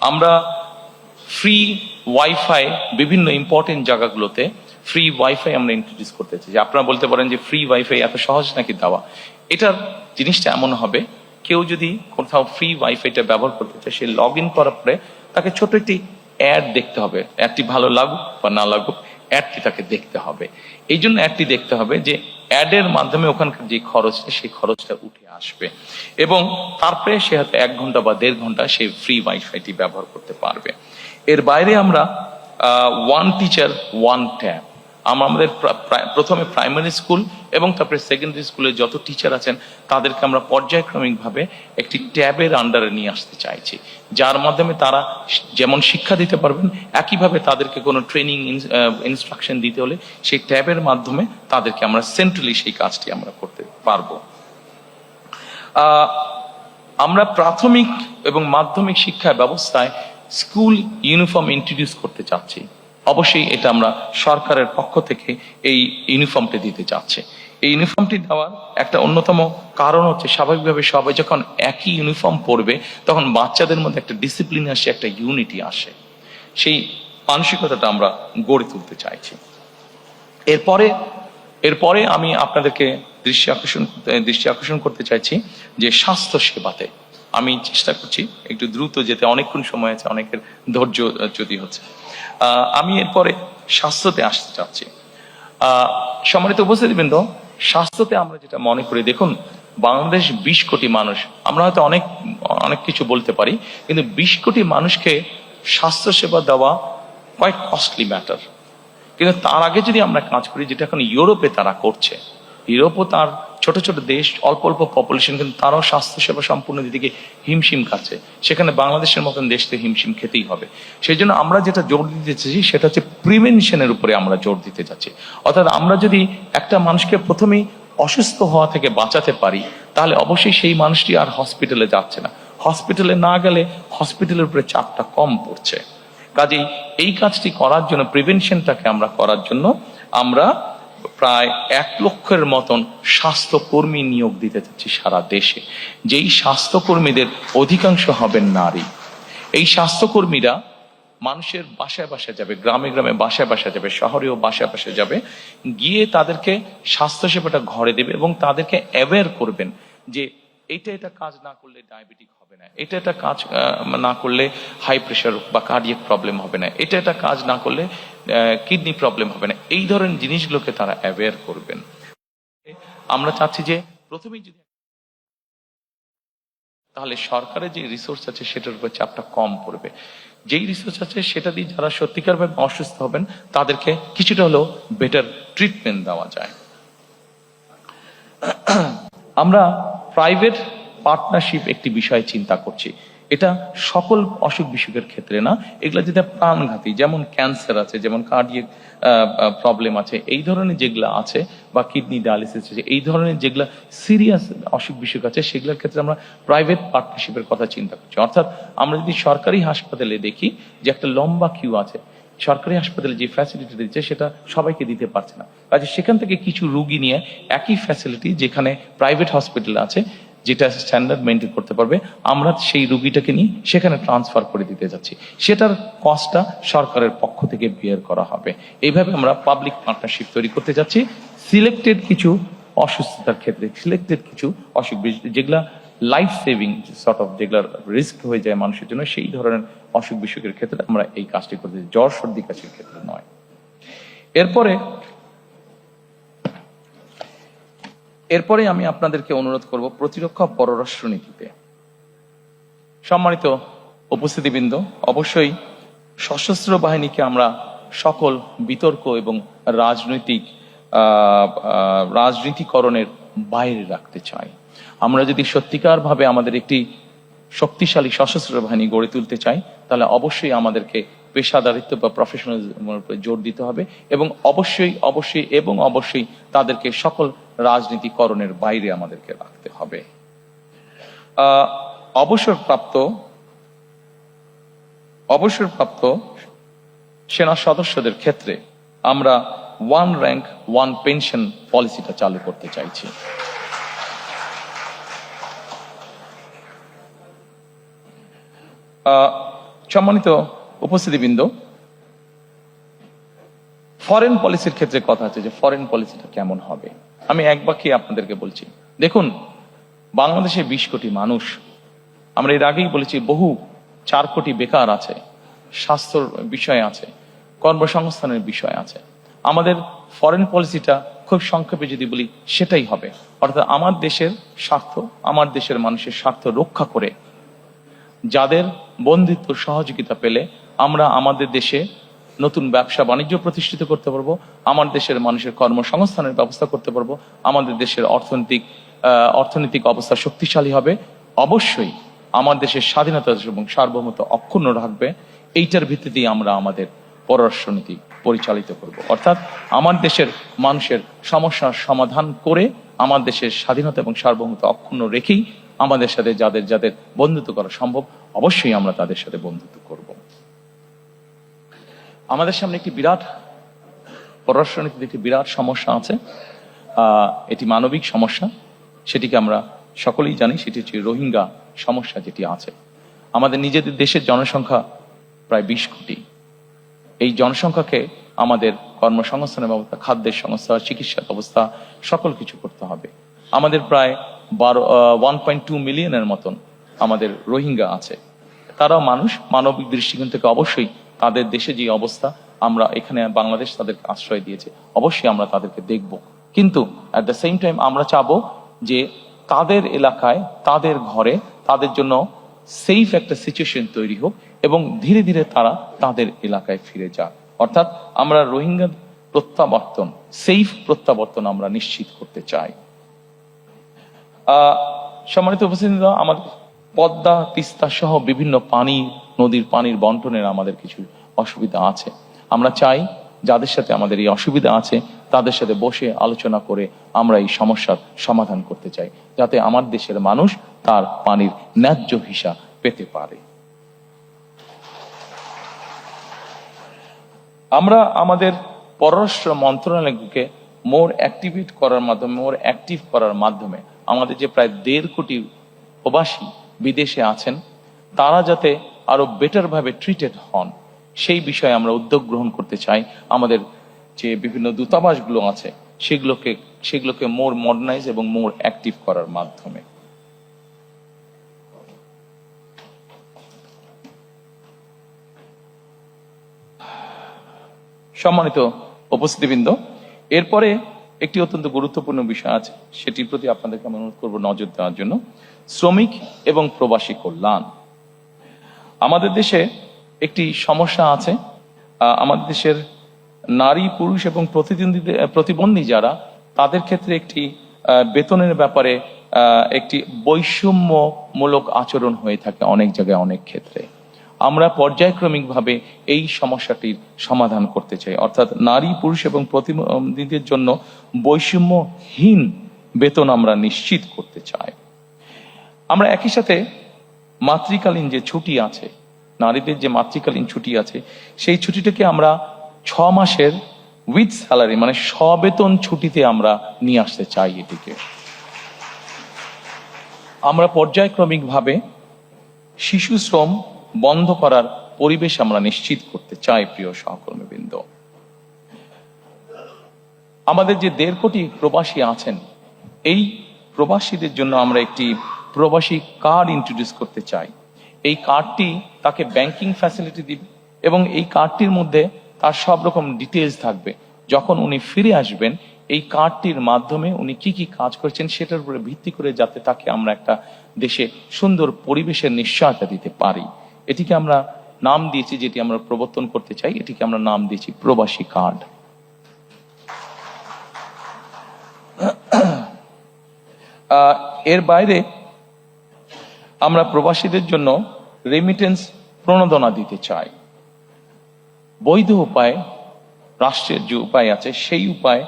আমরা free wifi বিভিন্ন important জায়গাগুলোতে ফ্রি ওয়াইফাই আমরা ইন্ট্রোডিউস করতে চাই। যে আপনারা বলতে পারেন যে ফ্রি ওয়াইফাই এত সহজ নাকি দেওয়া। এটার জিনিসটা এমন হবে, কেউ যদি কোথাও ফ্রি ওয়াইফাইটা ব্যবহার করতে চায়, সে লগ ইন করার পরে তাকে ছোট একটি অ্যাড দেখতে হবে। অ্যাডটি ভালো লাগুক বা না লাগুক, অ্যাডটি তাকে দেখতে হবে। এই জন্য অ্যাডটি দেখতে হবে যে অ্যাডের মাধ্যমে ওখানকার যে খরচটা, সেই খরচটা উঠে আসবে, এবং তারপরে সে হয়তো 1 ঘন্টা বা 1.5 ঘন্টা সে ফ্রি ওয়াইফাইটি ব্যবহার করতে পারবে। এর বাইরে আমরা ওয়ান টিচার ওয়ান ট্যাব, আমাদের প্রথমে প্রাইমারি স্কুল এবং তারপরে সেকেন্ডারি স্কুলে যত টিচার আছেন তাদেরকে আমরা পর্যায়ক্রমিকভাবে একটি ট্যাবের আন্ডারে নিয়ে আসতে চাইছি, যার মাধ্যমে তারা যেমন শিক্ষা দিতে পারবেন, একইভাবে তাদেরকে কোনো ট্রেনিং ইনস্ট্রাকশন দিতে হলে সেই ট্যাবের মাধ্যমে তাদেরকে আমরা সেন্ট্রালি সেই কাজটি আমরা করতে পারবো। আমরা প্রাথমিক এবং মাধ্যমিক শিক্ষা ব্যবস্থায় স্কুল ইউনিফর্ম ইন্ট্রোডিউস করতে চাচ্ছি। অবশ্যই এটা আমরা সরকারের পক্ষ থেকে এই ইউনিফর্মটি দিতে চাচ্ছে। এই ইউনিফর্মটি দেওয়ার একটা অন্যতম কারণ হচ্ছে, স্বাভাবিকভাবে সবাই যখন একই ইউনিফর্ম পরবে তখন বাচ্চাদের মধ্যে একটা ডিসিপ্লিন আসে, একটা ইউনিটি আসে। সেই মানসিকতাটা আমরা গড়ে তুলতে চাইছি। এরপরে আমি আপনাদেরকে দৃষ্টি আকর্ষণ করতে চাইছি যে স্বাস্থ্য সেবাতে আমি চেষ্টা করছি একটু দ্রুত যেতে, অনেকক্ষণ সময় আছে, অনেকের ধৈর্য চ্যুতি হচ্ছে। আমি এরপরে স্বাস্থ্যতে আসতে চাচ্ছি। সম্মানিত উপস্থিতিবৃন্দ, স্বাস্থ্যতে আমরা যেটা মনে করি, দেখুন বাংলাদেশ 20 কোটি মানুষ, আমরা হয়তো অনেক কিছু বলতে পারি, কিন্তু 20 কোটি মানুষকে স্বাস্থ্য সেবা দেওয়া কোয়াইট কস্টলি ম্যাটার। কিন্তু তার আগে যদি আমরা কাজ করি, যেটা এখন ইউরোপে তারা করছে, ইউরোপও তার ছোট ছোট দেশ, অল্প অল্প পপুলেশন, কিন্তু তারাও স্বাস্থ্যসেবা সম্পূর্ণ দিকে হিমশিম খাচ্ছে। সেখানে বাংলাদেশের মতন দেশকে হিমশিম খেতেই হবে। সেই জন্য আমরা যেটা জোর দিতে চাচ্ছি সেটা হচ্ছে প্রিভেনশনের উপরে আমরা জোর দিতে চাচ্ছি। অর্থাৎ আমরা যদি একটা মানুষকে প্রথমেই অসুস্থ হওয়া থেকে বাঁচাতে পারি, তাহলে অবশ্যই সেই মানুষটি আর হসপিটালে যাচ্ছে না। হসপিটালে না গেলে হসপিটালের উপরে চাপটা কম পড়ছে। কাজেই এই কাজটি করার জন্য, প্রিভেনশনটাকে আমরা করার জন্য আমরা প্রায় 1 লক্ষের মতন স্বাস্থ্যকর্মী নিয়োগ দিতে চাচ্ছি সারা দেশে, যেই স্বাস্থ্যকর্মীদের অধিকাংশ হবেন নারী। এই স্বাস্থ্যকর্মীরা মানুষের বাসায় বাসায় যাবে, গ্রামে গ্রামে বাসায় বাসায় যাবে, শহরেও বাসায় বাসায় যাবে, গিয়ে তাদেরকে স্বাস্থ্যসেবাটা ঘরে দেবে এবং তাদেরকে অ্যাওয়্যার করবেন যে এটা কাজ না করলে ডায়াবেটিক হবে না, এটা কাজ না করলে হাই প্রেশার বা কার্ডিয়াক প্রবলেম হবে না, এটা কাজ না করলে কিডনি প্রবলেম হবে না। এই ধরনের জিনিসগুলোকে তারা অ্যাওয়্যার করবেন। আমরা চাচ্ছি যে প্রথমেই যদি, তাহলে সরকারের যে রিসোর্স আছে সেটার উপর চাপটা কম পড়বে। যেই রিসোর্স আছে সেটা দিয়ে যারা সত্যিকারভাবে অসুস্থ হবেন তাদেরকে কিছুটা হলেও বেটার ট্রিটমেন্ট দেওয়া যায়। আমরা প্রাইভেট পার্টনারশিপ একটি বিষয় চিন্তা করছি। এটা সকল অসুখ বিসুখের ক্ষেত্রে না, এগুলো যেটা প্রাণঘাতী, যেমন ক্যান্সার আছে, যেমন কার্ডিয়াক প্রবলেম আছে, এই ধরনের যেগুলো আছে, বা কিডনি ডায়ালিসিস আছে, এই ধরনের যেগুলো সিরিয়াস অসুখ বিসুখ আছে, সেগুলোর ক্ষেত্রে আমরা প্রাইভেট পার্টনারশিপের কথা চিন্তা করছি। অর্থাৎ আমরা যদি সরকারি হাসপাতালে দেখি যে একটা লম্বা কিউ আছে, সরকারি হাসপাতালে যে ফ্যাসিলিটি দিচ্ছে সেটা সবাইকে দিতে পারছে না, কাজে সেখান থেকে কিছু রুগী নিয়ে একই ফ্যাসিলিটি যেখানে প্রাইভেট হসপিটাল আছে, যেটা স্ট্যান্ডার্ড মেনটেন করতে পারবে, আমরা সেই রুগীটাকে নিয়ে সেখানে ট্রান্সফার করে দিতে যাচ্ছি। সেটার কস্টটা সরকারের পক্ষ থেকে বিয়ার করা হবে। এইভাবে আমরা পাবলিক পার্টনারশিপ তৈরি করতে যাচ্ছি। সিলেক্টেড কিছু অসুস্থতার ক্ষেত্রে, সিলেক্টেড কিছু অসুখ যেগুলা লাইফ সেভিং সর্ট অফ, যেগুলো রিস্ক হয়ে যায় মানুষের জন্য, সেই ধরনের অসুখ বিসুখের ক্ষেত্রে আমরা এই কাজটি করতে, জ্বর সর্দি কাশির ক্ষেত্রে নয়। এরপরে আমি আপনাদেরকে অনুরোধ করব প্রতিরক্ষা পররাষ্ট্র নীতিতে। সম্মানিত উপস্থিতিবৃন্দ, অবশ্যই সশস্ত্র বাহিনীকে আমরা সকল বিতর্ক এবং রাজনীতিকরণের বাইরে রাখতে চাই। আমরা যদি সত্যিকার ভাবে আমাদের একটি শক্তিশালী সশস্ত্র বাহিনী গড়ে তুলতে চাই, তাহলে অবশ্যই আমাদেরকে পেশাদারিত্ব বা প্রফেশনালিজমের উপরে জোর দিতে হবে, এবং অবশ্যই তাদেরকে সকল রাজনীতিকরণের বাইরে আমাদেরকে রাখতে হবে। অবসরপ্রাপ্ত সেনা সদস্যদের ক্ষেত্রে আমরা 1 র্যাঙ্ক 1 পেনশন পলিসিটা চালু করতে চাইছি। সম্মানিত উপস্থিতিবৃন্দ, ফরেন পলিসির ক্ষেত্রে কথা আছে যে ফরেন পলিসিটা কেমন হবে। আমি এক বাক্যে আপনাদেরকে বলছি, দেখুন, বাংলাদেশে 20 কোটি মানুষ, আমরা এর আগেই বলেছি, বহু 4 কোটি বেকার আছে, স্বাস্থ্যর বিষয় আছে, কর্মসংস্থানের বিষয় আছে। আমাদের ফরেন পলিসিটা খুব সংক্ষেপে যদি বলি সেটাই হবে, অর্থাৎ আমার দেশের স্বার্থ, আমার দেশের মানুষের স্বার্থ রক্ষা করে যাদের বন্ধুত্ব সহযোগিতা পেলে আমরা আমাদের দেশে নতুন ব্যবসা বাণিজ্য প্রতিষ্ঠিত করতে পারবো, আমার দেশের মানুষের কর্মসংস্থানের ব্যবস্থা করতে পারবো, আমাদের দেশের অর্থনৈতিক অবস্থা শক্তিশালী হবে। অবশ্যই আমার দেশের স্বাধীনতা এবং সার্বভৌমত্ব অক্ষুণ্ণ রাখবে। এইটার ভিত্তিতেই আমরা আমাদের পররাষ্ট্রনীতি পরিচালিত করব, অর্থাৎ আমার দেশের মানুষের সমস্যার সমাধান করে আমার দেশের স্বাধীনতা এবং সার্বভৌমত্ব অক্ষুণ্ণ রেখেই আমাদের সাথে যাদের যাদের বন্ধুত্ব করা সম্ভব, অবশ্যই আমরা তাদের সাথে বন্ধুত্ব করব। আমাদের সামনে একটি বিরাট পররাষ্ট্রনীতিতে একটি বিরাট সমস্যা আছে, এটি মানবিক সমস্যা, সেটিকে আমরা সকলেই জানি, সেটি হচ্ছে রোহিঙ্গা সমস্যা যেটি আছে। আমাদের নিজেদের দেশের জনসংখ্যা প্রায় 20 কোটি। এই জনসংখ্যাকে আমাদের কর্মসংস্থানের ব্যবস্থা, খাদ্যের সংস্থা, চিকিৎসা ব্যবস্থা সকল কিছু করতে হবে। আমাদের প্রায় 1.2 মিলিয়নের মতন আমাদের রোহিঙ্গা আছে। তারাও মানুষ, মানবিক দৃষ্টিকোণ থেকে অবশ্যই তাদের দেশে যে অবস্থা, আমরা এখানে বাংলাদেশ তাদেরকে আশ্রয় দিয়েছে, অবশ্যই আমরা তাদেরকে দেখব, কিন্তু অ্যাট দ্য সেম টাইম আমরা চাবো যে তাদের এলাকায়, তাদের ঘরে তাদের জন্য সেফ একটা সিচুয়েশন তৈরি হোক এবং ধীরে ধীরে তারা তাদের এলাকায় ফিরে যাক। অর্থাৎ আমরা রোহিঙ্গা প্রত্যাবর্তন, সেফ প্রত্যাবর্তন আমরা নিশ্চিত করতে চাই। সম্মানিত উপস্থিতি, আমাদের পদ্মা, তিস্তা সহ বিভিন্ন নদীর পানির বন্টনের আমাদের কিছু অসুবিধা আছে। আমরা চাই যাদের সাথে আমাদের এই অসুবিধা আছে তাদের সাথে বসে আলোচনা করে আমরা এই সমস্যার সমাধান করতে চাই, যাতে আমার দেশের মানুষ তার পানির ন্যায্য হিসাব পেতে পারে। আমরা আমাদের পররাষ্ট্র মন্ত্রণালয়কে মোর অ্যাক্টিভ করার মাধ্যমে আমাদের যে প্রায় 1.5 কোটি প্রবাসী বিদেশে আছেন, তারা যাতে আরো বেটার ভাবে ট্রিটেড হন, সেই বিষয়ে আমরা উদ্যোগ গ্রহণ করতে চাই। আমাদের যে বিভিন্ন দূতাবাসগুলো আছে সেগুলোকে মোর মডার্নাইজ এবং মোর অ্যাক্টিভ করার মাধ্যমে। সম্মানিত উপস্থিতিবৃন্দ, এরপরে একটি অত্যন্ত গুরুত্বপূর্ণ বিষয় আছে, সেটির প্রতি আপনাদেরকে আমি অনুরোধ করবো নজর দেওয়ার জন্য। শ্রমিক এবং প্রবাসী কল্যাণ। আমাদের দেশে একটি সমস্যা আছে, আমাদের দেশের নারী, পুরুষ এবং প্রতিবন্ধী যারা, তাদের ক্ষেত্রে একটি বেতনের ব্যাপারে একটি বৈষম্যমূলক আচরণ হয়ে থাকে অনেক জায়গায়, অনেক ক্ষেত্রে। আমরা পর্যায়ক্রমিকভাবে এই সমস্যাটির সমাধান করতে চাই, অর্থাৎ নারী, পুরুষ এবং প্রতিবন্ধীদের জন্য বৈষম্যহীন বেতন আমরা নিশ্চিত করতে চাই। আমরা একই সাথে মাতৃকালীন যে ছুটি আছে, নারীদের যে মাতৃকালীন ছুটি আছে, সেই ছুটিটাকে আমরা 6 মাসের উইথ স্যালারি, মানে সবেতন ছুটিতে আমরা নিয়ে আসতে চাই। এটিকে আমরা পর্যায়ক্রমিকভাবে শিশু শ্রম বন্ধ করার পরিবেশ আমরা নিশ্চিত করতে চাই। প্রিয় সহকর্মীবৃন্দ, আমাদের যে 1.5 কোটি প্রবাসী আছেন, এই প্রবাসীদের জন্য আমরা একটি প্রবাসী কার্ড ইন্ট্রোডিউস করতে চাই। এই কার্ডটি তাকে ব্যাংকিং ফ্যাসিলিটি দিবে এবং এই কার্ডটির মধ্যে তার সব রকম ডিটেলস থাকবে। যখন উনি ফিরে আসবেন, এই কার্ডটির মাধ্যমে উনি কি কি কাজ করেছেন সেটার উপরে ভিত্তি করে যাতে তাকে আমরা একটা দেশে সুন্দর পরিবেশের নিশ্চয়তা দিতে পারি। এটিকে আমরা নাম দিয়েছি, যেটি আমরা প্রবর্তন করতে চাই, এটিকে আমরা নাম দিয়েছি প্রবাসী কার্ড। এর বাইরে আমরা প্রবাসীদের জন্য রেমিটেন্স প্রণোদনা দিতে চাই। বৈধ উপায়, রাষ্ট্রের যে উপায় আছে, সেই উপায়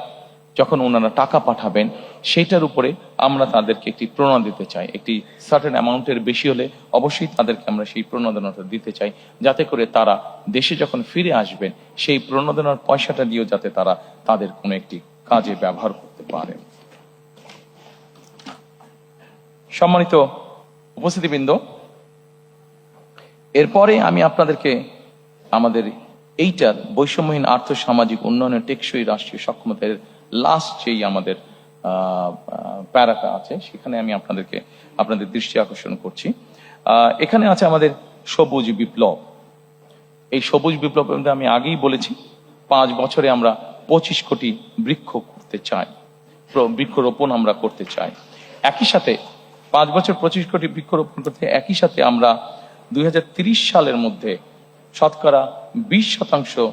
যখন ওনারা টাকা পাঠাবেন, সেইটার উপরে আমরা তাদেরকে একটি প্রণোদনা দিতে চাই। একটি সার্টেন অ্যামাউন্টের বেশি হলে অবশ্যই তাদেরকে আমরা সেই প্রণোদনাটা দিতে চাই, যাতে করে তারা দেশে যখন ফিরে আসবেন সেই প্রণোদনার পয়সাটা দিয়েও যাতে তারা তাদের কোনো একটি কাজে ব্যবহার করতে পারেন। সম্মানিত উপস্থিতিবৃন্দ, এরপরে আমি আপনাদেরকে আমাদের এইটার বৈষম্যহীন আর্থ সামাজিক উন্নয়নের টেকসই রাষ্ট্রীয় সক্ষমতার লাস্ট যেই আমাদের প্যারাটা আছে, সেখানে আমি আপনাদের দৃষ্টি আকর্ষণ করছি। এখানে আছে আমাদের সবুজ বিপ্লব। এই সবুজ বিপ্লব আমি আগেই বলেছি 5 বছরে আমরা 25 কোটি বৃক্ষ করতে চাই, বৃক্ষরোপণ আমরা করতে চাই। একই সাথে 5 বছর 25 কোটি বৃক্ষরোপণ করতে, একই সাথে আমরা 2030 সালের মধ্যে শতকরা 20%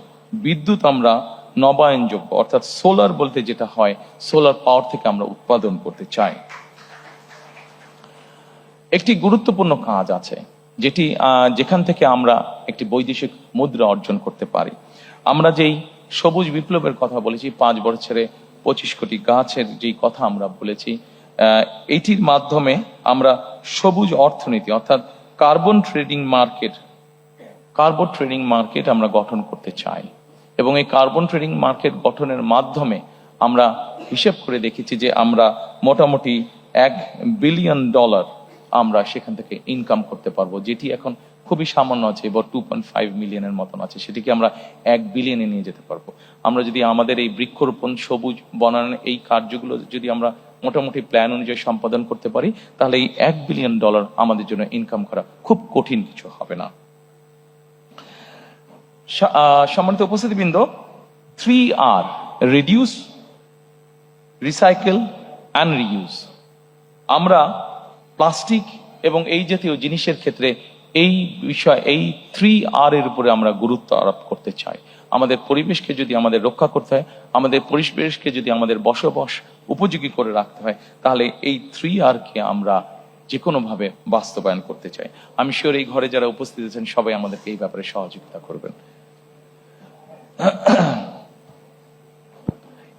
বিদ্যুৎ আমরা নবায়নযোগ্য, অর্থাৎ সোলার বলতে যেটা হয়, সোলার পাওয়ার থেকে আমরা উৎপাদন করতে চাই। একটি গুরুত্বপূর্ণ কাজ আছে যেখান থেকে আমরা একটি বৈদেশিক মুদ্রা অর্জন করতে পারি। আমরা যেই সবুজ বিপ্লবের কথা বলেছি, 5 বছরে 25 কোটি গাছের যেই কথা আমরা বলেছি, এইটির মাধ্যমে আমরা সবুজ অর্থনীতি অর্থাৎ কার্বন ট্রেডিং মার্কেট আমরা গঠন করতে চাই। এবং এই কার্বন ট্রেডিং মার্কেট গঠনের মাধ্যমে আমরা হিসেব করে দেখেছি যে আমরা মোটামুটি $1 বিলিয়ন আমরা সেখান থেকে ইনকাম করতে পারবো, যেটি এখন খুবই সামান্য আছে, এবার 2.5 মিলিয়নের মতন আছে, সেটিকে আমরা 1 বিলিয়নে নিয়ে যেতে পারবো। আমরা যদি আমাদের এই বৃক্ষরোপণ, সবুজ বনায়ন, এই কার্যগুলো যদি আমরা মোটামুটি প্ল্যান অনুযায়ী সম্পাদন করতে পারি, তাহলে এই $1 বিলিয়ন আমাদের জন্য ইনকাম করা খুব কঠিন কিছু হবে না। সম্মানিত উপস্থিতিবৃন্দ, 3R, reduce, recycle and reuse. আমরা প্লাস্টিক এবং এই জাতীয় জিনিসের ক্ষেত্রে এই 3R এর উপরে আমরা গুরুত্ব আরোপ করতে চাই। আমাদের পরিবেশকে যদি আমাদের রক্ষা করতে হয়, আমাদের পরিবেশকে যদি আমাদের বসবাস উপযোগী করে রাখতে হয়, তাহলে এই 3R কে আমরা যে কোনো ভাবে বাস্তবায়ন করতে চাই। আমি শিওর এই ঘরে যারা উপস্থিত আছেন সবাই আমাদেরকে এই ব্যাপারে সহযোগিতা করবেন।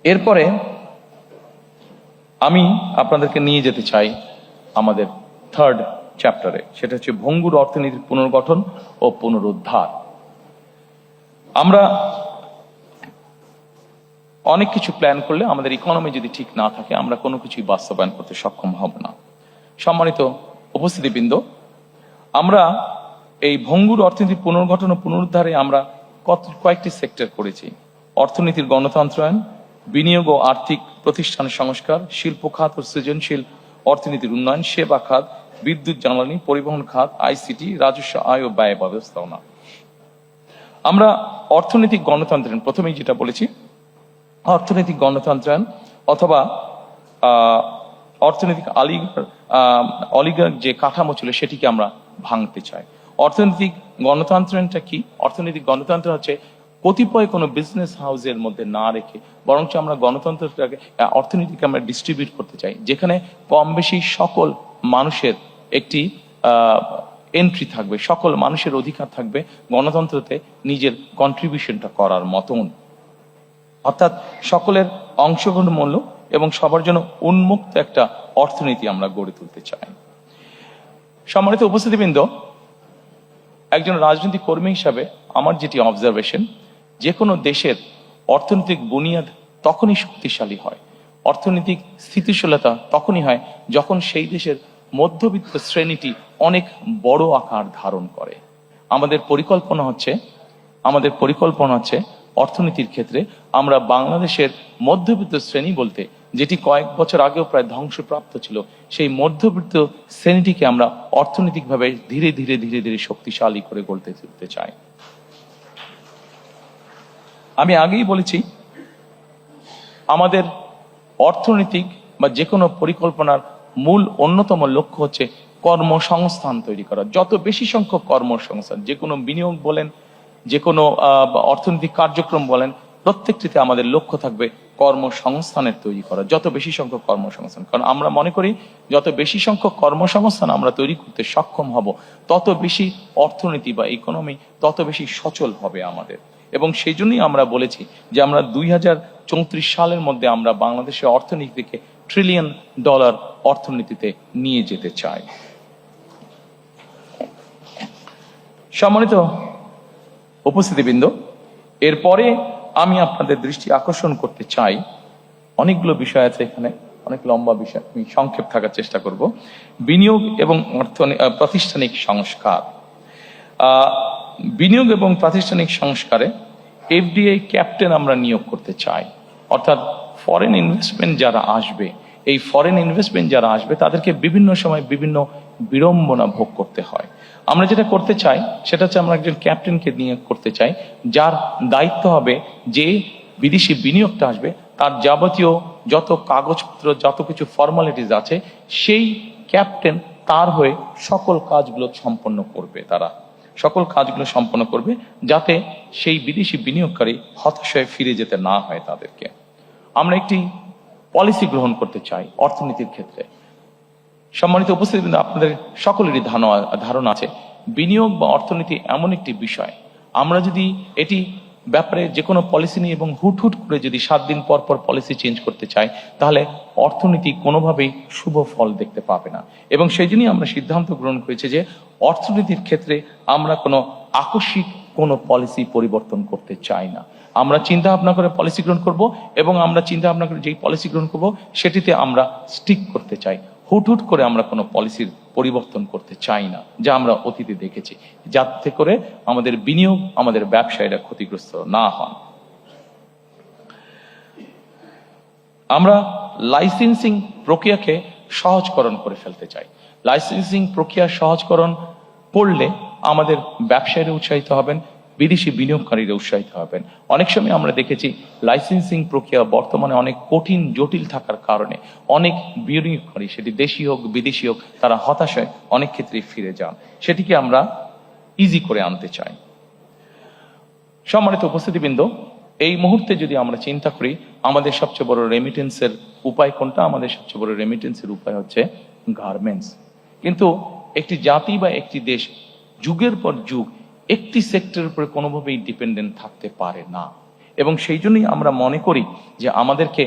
এরপরে আমি আপনাদেরকে নিয়ে যেতে চাই আমাদের 3rd চ্যাপ্টারে, সেটা হচ্ছে ভঙ্গুর অর্থনীতির পুনর্গঠন ও পুনরুদ্ধার। আমরা অনেক কিছু প্ল্যান করলে আমাদের ইকোনমি যদি ঠিক না থাকে, আমরা কোনো কিছুই বাস্তবায়ন করতে সক্ষম হব না। সম্মানিত উপস্থিতিবৃন্দ, আমরা এই ভঙ্গুর অর্থনীতির পুনর্গঠন ও পুনরুদ্ধারে আমরা কয়েকটি সেক্টর করেছি। অর্থনীতির গণতন্ত্রায়ন, বিনিয়োগ ও আর্থিক প্রতিষ্ঠানের সংস্কার, শিল্প খাত ও সৃজনশীল অর্থনীতির উন্নয়ন, সেবা খাত, বিদ্যুৎ জ্বালানি, পরিবহন খাত, আইসিটি, রাজস্ব আয় ও ব্যয় ব্যবস্থাপনা। আমরা অর্থনৈতিক গণতন্ত্রায়ন, প্রথমেই যেটা বলেছি, অর্থনৈতিক গণতন্ত্রায়ন অথবা অর্থনৈতিক অলিগার যে কাঠামো ছিল সেটিকে আমরা ভাঙতে চাই। অর্থনৈতিক গণতন্ত্রায়নটা কি? অর্থনৈতিক গণতন্ত্র হচ্ছে কতিপয় কোনো বিজনেস হাউসের মধ্যে না রেখে বরঞ্চ আমরা গণতন্ত্রটাকে, অর্থনীতিকে আমরা ডিস্ট্রিবিউট করতে চাই, যেখানে কম বেশি সকল মানুষের একটি এন্ট্রি থাকবে, সকল মানুষের অধিকার থাকবে গণতন্ত্রতে নিজের কন্ট্রিবিউশনটা করার মতন। অর্থাৎ সকলের অংশগ্রহণ মূল্য এবং সবার জন্য উন্মুক্ত একটা অর্থনীতি আমরা গড়ে তুলতে চাই। সম্মানিত উপস্থিতিবৃন্দ, একজন রাজনৈতিক কর্মী হিসাবে আমার যেটি অবজারভেশন, যে কোনো দেশের অর্থনৈতিক বুনিয়াদ তখনই শক্তিশালী হয়, অর্থনৈতিক স্থিতিশীলতা তখনই হয় যখন সেই দেশের মধ্যবিত্ত শ্রেণীটি অনেক বড় আকার ধারণ করে। আমাদের পরিকল্পনা হচ্ছে অর্থনীতির ক্ষেত্রে আমরা বাংলাদেশের মধ্যবিত্ত শ্রেণী বলতে, যেটি কয়েক বছর আগেও প্রায় ধ্বংসপ্রাপ্ত ছিল, সেই মধ্যবিত্ত শ্রেণীটিকে আমরা অর্থনৈতিকভাবে ধীরে ধীরে শক্তিশালী করে গড়তে তুলতে চাই। আমি আগেই বলেছি, আমাদের অর্থনৈতিক বা যে কোনো পরিকল্পনার মূল অন্যতম লক্ষ্য হচ্ছে কর্মসংস্থান তৈরি করা। যত বেশি সংখ্যক কর্মসংস্থান, যে কোনো বিনিয়োগ বলেন, যে কোনো অর্থনৈতিক কার্যক্রম বলেন, প্রত্যেকটিতে আমাদের লক্ষ্য থাকবে কর্মসংস্থানের তৈরি করা, যত বেশি সংখ্যক কর্মসংস্থান। কারণ আমরা মনে করি যত বেশি সংখ্যক কর্মসংস্থান আমরা তৈরি করতে সক্ষম হব, তত বেশি অর্থনীতি বা ইকোনমি তত বেশি সচল হবে আমাদের। এবং সেই জন্যই আমরা বলেছি যে আমরা 2034 সালের মধ্যে আমরা বাংলাদেশের অর্থনীতিকে $1 ট্রিলিয়ন অর্থনীতিতে নিয়ে যেতে চাই। সম্মানিত উপস্থিতিবৃন্দ, এরপরে আমি আপনাদের দৃষ্টি আকর্ষণ করতে চাই, অনেকগুলো বিষয় আছে এখানে, অনেক লম্বা বিষয়, আমি সংক্ষেপ থাকার চেষ্টা করব। বিনিয়োগ এবং প্রাতিষ্ঠানিক সংস্কার। বিনিয়োগ এবং প্রাতিষ্ঠানিক সংস্কারে এফডিআই ক্যাপ্টেন আমরা নিয়োগ করতে চাই, অর্থাৎ ফরেন ইনভেস্টমেন্ট যারা আসবে, এই ফরেন ইনভেস্টমেন্ট যারা আসবে তাদেরকে বিভিন্ন সময় বিভিন্ন বিড়ম্বনা ভোগ করতে হয়। আমরা যেটা করতে চাই সেটা হচ্ছে আমরা একজন ক্যাপ্টেনকে নিয়োগ করতে চাই, যার দায়িত্ব হবে যে বিদেশি বিনিয়োগটা আসবে তার যাবতীয় যত কাগজপত্র, যত কিছু ফর্মালিটিস আছে, সেই ক্যাপ্টেন তার হয়ে সকল কাজগুলো সম্পন্ন করবে। তারা সকল কাজগুলো সম্পন্ন করবে যাতে সেই বিদেশি বিনিয়োগকারী হতাশ হয়ে ফিরে যেতে না হয় তাদেরকে। আমরা একটি পলিসি গ্রহণ করতে চাই অর্থনীতির ক্ষেত্রে। সম্মানিত উপস্থিতি, আপনাদের সকলেরই ধারণা আছে বিনিয়োগ বা অর্থনীতি এমন একটি বিষয়, আমরা যদি এটি ব্যাপারে যে কোনো পলিসি নিয়ে এবং হুট করে যদি 7 দিন পর পর পলিসি চেঞ্জ করতে চাই, তাহলে অর্থনীতি কোনোভাবেই শুভ ফল দেখতে পাবে না। এবং সেই জন্যই আমরা সিদ্ধান্ত গ্রহণ করেছি যে অর্থনীতির ক্ষেত্রে আমরা কোনো আকস্মিক কোনো পলিসি পরিবর্তন করতে চাই না। আমরা চিন্তা ভাবনা করে পলিসি গ্রহণ করব এবং আমরা চিন্তা ভাবনা করে যেই পলিসি গ্রহণ করব সেটিতে আমরা স্টিক করতে চাই। হুট করে আমরা কোনো পলিসির পরিবর্তন করতে চাই না, যা আমরা অতীতে দেখেছি, যাতে করে আমাদের বিনিয়োগ, আমাদের ব্যবসায়ীরা ক্ষতিগ্রস্ত না হন। আমরা লাইসেন্সিং প্রক্রিয়াকে সহজকরণ করে ফেলতে চাই। লাইসেন্সিং প্রক্রিয়া সহজকরণ করলে আমাদের ব্যবসায়ীরা উৎসাহিত হবেন, বিদেশি বিনিয়োগকারীরা উৎসাহিত হবেন। অনেক সময় আমরা দেখেছি লাইসেন্সিং প্রক্রিয়া বর্তমানে অনেক কঠিন, জটিল থাকার কারণে অনেক বিনিয়োগকারী, সেটি দেশি হোক বিদেশি হোক, তারা হতাশায় অনেক ক্ষেত্রেই ফিরে যান। সেটিকে আমরা ইজি করে আনতে চাই। সম্মানিত উপস্থিতিবৃন্দ, এই মুহূর্তে যদি আমরা চিন্তা করি আমাদের সবচেয়ে বড় রেমিটেন্সের উপায় কোনটা? আমাদের সবচেয়ে বড় রেমিটেন্সের উপায় হচ্ছে গার্মেন্টস। কিন্তু একটি জাতি বা একটি দেশ যুগের পর যুগ একটি সেক্টরের উপরে কোনোভাবেই ডিপেন্ডেন্ট থাকতে পারে না। এবং সেই জন্যই আমরা মনে করি যে আমাদেরকে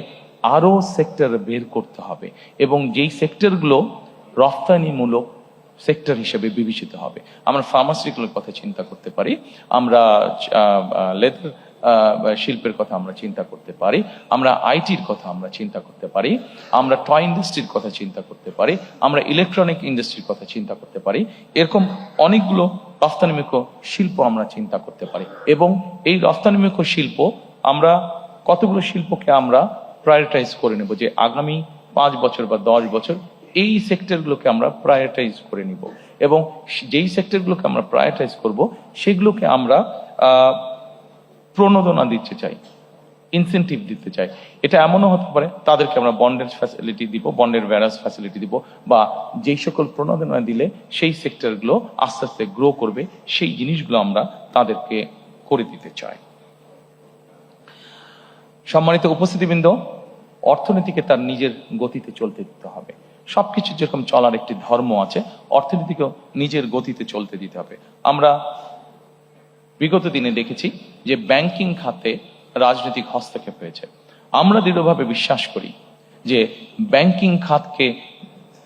আরো সেক্টর বের করতে হবে এবং যেই সেক্টরগুলো রফতানিমূলক সেক্টর হিসেবে বিবেচিত হবে। আমরা ফার্মাসিউটিক্যালের কথা চিন্তা করতে পারি, আমরা লেদার শিল্পের কথা আমরা চিন্তা করতে পারি, আমরা আইটির কথা আমরা চিন্তা করতে পারি, আমরা টয় ইন্ডাস্ট্রির কথা চিন্তা করতে পারি, আমরা ইলেকট্রনিক ইন্ডাস্ট্রির কথা চিন্তা করতে পারি। এরকম অনেকগুলো রফতানিমুখী শিল্প আমরা চিন্তা করতে পারি। এবং এই রফতানিমুখী শিল্প আমরা কতগুলো শিল্পকে আমরা প্রায়োরিটাইজ করে নেব যে আগামী 5 বছর বা 10 বছর এই সেক্টরগুলোকে আমরা প্রায়োরিটাইজ করে নিব। এবং যেই সেক্টরগুলোকে আমরা প্রায়োরিটাইজ করব সেগুলোকে আমরা প্রণোদনা দিতে চাই, ইনসেন্টিভ দিতে চাই। এটা এমনও হতে পারে তাদেরকে আমরা বন্ডের ফ্যাসিলিটি দিব, বন্ডের ভ্যারাস ফ্যাসিলিটি দিব, বা যেই সকল প্রণোদনা দিলে সেই সেক্টরগুলো আস্তে আস্তে গ্রো করবে, সেই জিনিসগুলো আমরা তাদেরকে করে দিতে চাই। সম্মানিত উপস্থিতিবৃন্দ, অর্থনীতিকে তার নিজের গতিতে চলতে দিতে হবে। সবকিছু যেরকম চলার একটি ধর্ম আছে, অর্থনীতিকেও নিজের গতিতে চলতে দিতে হবে। আমরা বিগত দিনে দেখেছি যে ব্যাংকিং খাতে রাজনৈতিক হস্তক্ষেপ হয়েছে। আমরা দৃঢ়ভাবে বিশ্বাস করি যে ব্যাংকিং খাতকে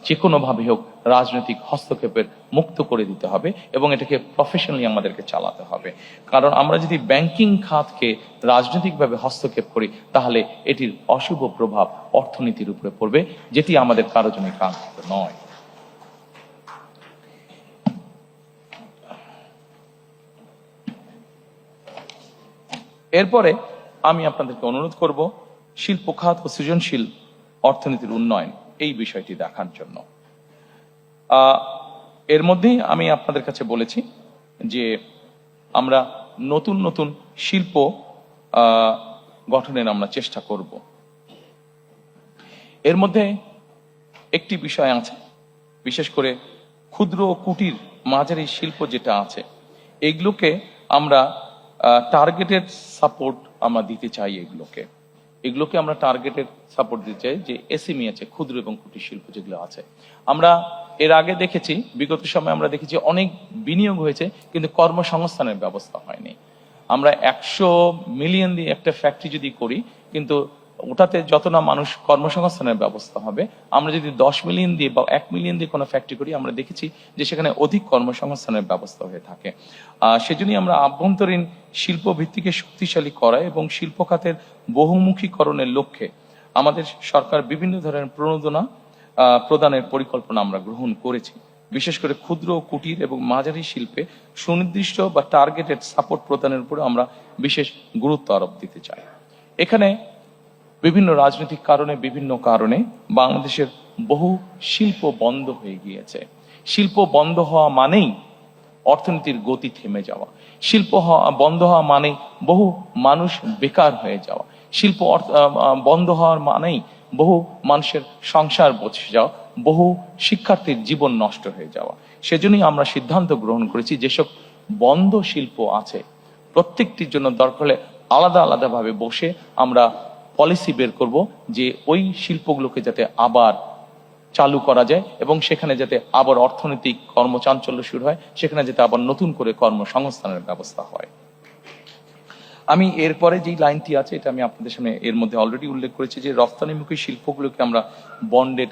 যে কোনোভাবে হোক রাজনৈতিক হস্তক্ষেপের মুক্ত করে দিতে হবে এবং এটাকে প্রফেশনালি আমাদেরকে চালাতে হবে। কারণ আমরা যদি ব্যাংকিং খাতকে রাজনৈতিকভাবে হস্তক্ষেপ করি তাহলে এটির অশুভ প্রভাব অর্থনীতির উপরে পড়বে, যেটি আমাদের কারো জন্য কাঙ্ক্ষিত নয়। এরপরে আমি আপনাদেরকে অনুরোধ করব শিল্প খাত ও সৃজনশীল অর্থনীতির উন্নয়ন এই বিষয়টি দেখার জন্য। এর মধ্যেই আমি আপনাদের কাছে বলেছি যে আমরা নতুন নতুন শিল্প গঠনের আমরা চেষ্টা করব। এর মধ্যে একটি বিষয় আছে, বিশেষ করে ক্ষুদ্র ও কুটির মাঝারি শিল্প যেটা আছে, এগুলোকে আমরা টার্গেটেড সাপোর্ট আমরা দিতে চাই। এগুলোকে আমরা টার্গেটেড সাপোর্ট দিতে চাই। যে এসএমই আছে, ক্ষুদ্র এবং কুটির শিল্প যেগুলো আছে, আমরা এর আগে দেখেছি, বিগত সময় আমরা দেখেছি অনেক বিনিয়োগ হয়েছে কিন্তু কর্মসংস্থানের ব্যবস্থা হয়নি। আমরা 100 মিলিয়ন দিয়ে একটা ফ্যাক্টরি যদি করি, কিন্তু ওটাতে যত না মানুষ কর্মসংস্থানের ব্যবস্থা হবে, আমরা যদি 10 মিলিয়ন দিয়ে বা 1 মিলিয়ন দিয়ে কোনো ফ্যাক্টরি করি, আমরা দেখেছি যে সেখানে অধিক কর্মসংস্থানের ব্যবস্থা হয়ে থাকে। সেজন্যই আমরা আভ্যন্তরীণ শিল্প ভিত্তিকে শক্তিশালী করা এবং শিল্প খাতের বহুমুখীকরণের লক্ষ্যে আমাদের সরকার বিভিন্ন ধরনের প্রণোদনা প্রদানের পরিকল্পনা আমরা গ্রহণ করেছি। বিশেষ করে ক্ষুদ্র কুটির এবং মাঝারি শিল্পে সুনির্দিষ্ট বা টার্গেটেড সাপোর্ট প্রদানের উপরে আমরা বিশেষ গুরুত্ব আরোপ দিতে চাই। এখানে বিভিন্ন রাজনৈতিক কারণে, বিভিন্ন কারণে বাংলাদেশের বহু শিল্প বন্ধ হয়ে গিয়েছে। শিল্প বন্ধ হওয়া মানেই অর্থনীতির গতি থেমে যাওয়া, বন্ধ হওয়া মানেই বহু মানুষ বেকার হয়ে যাওয়া, বন্ধ হওয়ার মানেই বহু মানুষের সংসার বসে যাওয়া, বহু শিক্ষার্থীর জীবন নষ্ট হয়ে যাওয়া। সেজন্যই আমরা সিদ্ধান্ত গ্রহণ করেছি যেসব বন্ধ শিল্প আছে প্রত্যেকটির জন্য দরকার হলে আলাদা আলাদা ভাবে বসে আমরা পলিসি বের করব যে ওই শিল্পগুলোকে যাতে আবার চালু করা যায় এবং সেখানে যাতে আবার অর্থনৈতিক কর্মচাঞ্চল্য শুরু হয়, সেখানে যাতে আবার নতুন করে কর্মসংস্থানের ব্যবস্থা হয়। আমি এরপরে যেই লাইনটি আছে এটা আমি আপনাদের সামনে এর মধ্যে অলরেডি উল্লেখ করেছি যে রফতানিমুখী শিল্পগুলোকে আমরা বন্ডের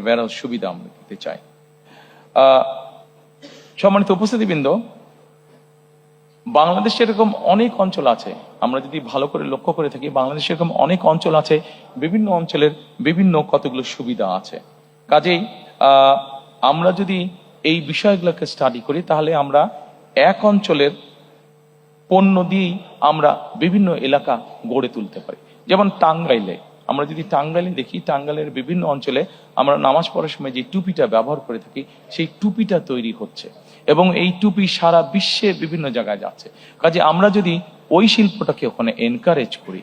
ওয়্যারহাউস সুবিধা আমরা দিতে চাই। সম্মানিত উপস্থিতিবৃন্দ, বাংলাদেশে এরকম অনেক অঞ্চল আছে, আমরা যদি ভালো করে লক্ষ্য করে থাকি বাংলাদেশে এরকম অনেক অঞ্চল আছে, বিভিন্ন অঞ্চলের বিভিন্ন কতগুলো সুবিধা আছে। কাজেই আমরা যদি এই বিষয়গুলোকে স্টাডি করি তাহলে আমরা এক অঞ্চলের পণ্য দিয়েই আমরা বিভিন্ন এলাকা গড়ে তুলতে পারি। যেমন টাঙ্গাইলে, আমরা যদি টাঙ্গাইলে দেখি, টাঙ্গাইলের বিভিন্ন অঞ্চলে আমরা নামাজ পড়ার সময় যে টুপিটা ব্যবহার করে থাকি সেই টুপিটা তৈরি হচ্ছে এবং এই টুপি সারা বিশ্বে বিভিন্ন জায়গায় যাচ্ছে। কাজে আমরা যদি ওই শিল্পটাকে ওখানে এনকারেজ করি,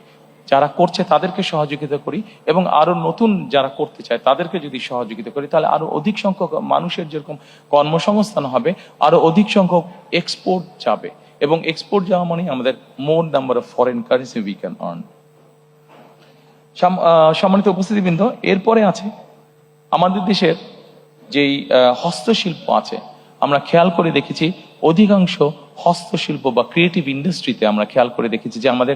যারা করছে তাদেরকে সহযোগিতা করি এবং আরো নতুন যারা করতে চায় তাদেরকে যদি সহযোগিতা করি তাহলে আরো অধিক সংখ্যক মানুষের যেরকম কর্মসংস্থান হবে, আরো অধিক সংখ্যক এক্সপোর্ট যাবে এবং এক্সপোর্ট যাওয়া মানে আমাদের more number of foreign currency we can earn. সম্মানিত উপস্থিতিবৃন্দ, এরপরে আছে আমাদের দেশের যেই হস্তশিল্প আছে, আমরা খেয়াল করে দেখেছি অধিকাংশ হস্তশিল্প বা ক্রিয়েটিভ ইন্ডাস্ট্রিতে আমরা খেয়াল করে দেখেছি যে আমাদের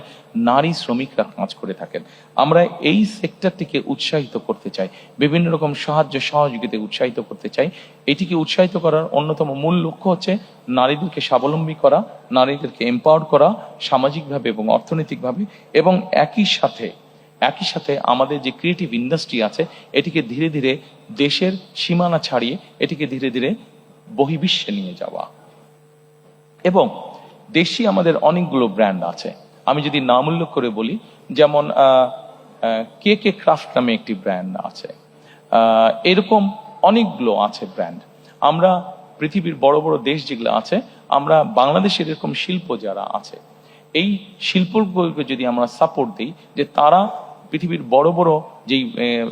নারী শ্রমিকরা কাজ করে থাকেন। আমরা এই সেক্টরটিকে উৎসাহিত করতে চাই, বিভিন্ন রকম সাহায্য সহযোগিতা উৎসাহিত করতে চাই। এটিকে উৎসাহিত করার অন্যতম মূল লক্ষ্য হচ্ছে নারীদেরকে স্বাবলম্বী করা, নারীদেরকে এম্পাওয়ার করা সামাজিকভাবে এবং অর্থনৈতিকভাবে, এবং একই সাথে আমাদের যে ক্রিয়েটিভ ইন্ডাস্ট্রি আছে এটিকে ধীরে ধীরে দেশের সীমানা ছাড়িয়ে এটিকে ধীরে ধীরে বহির্বিশ্বে নিয়ে যাওয়া। এবং দেশি আমাদের অনেকগুলো ব্র্যান্ড আছে, আমি যদি নাম উল্লেখ করে বলি, যেমন কে কে ক্রাফট নামে একটি ব্র্যান্ড আছে, এরকম অনেকগুলো আছে ব্র্যান্ড। আমরা পৃথিবীর বড় বড় দেশ যেগুলো আছে, আমরা বাংলাদেশের এরকম শিল্প যারা আছে এই শিল্পগুলোকে যদি আমরা সাপোর্ট দিই, যে তারা পৃথিবীর বড় বড় যেই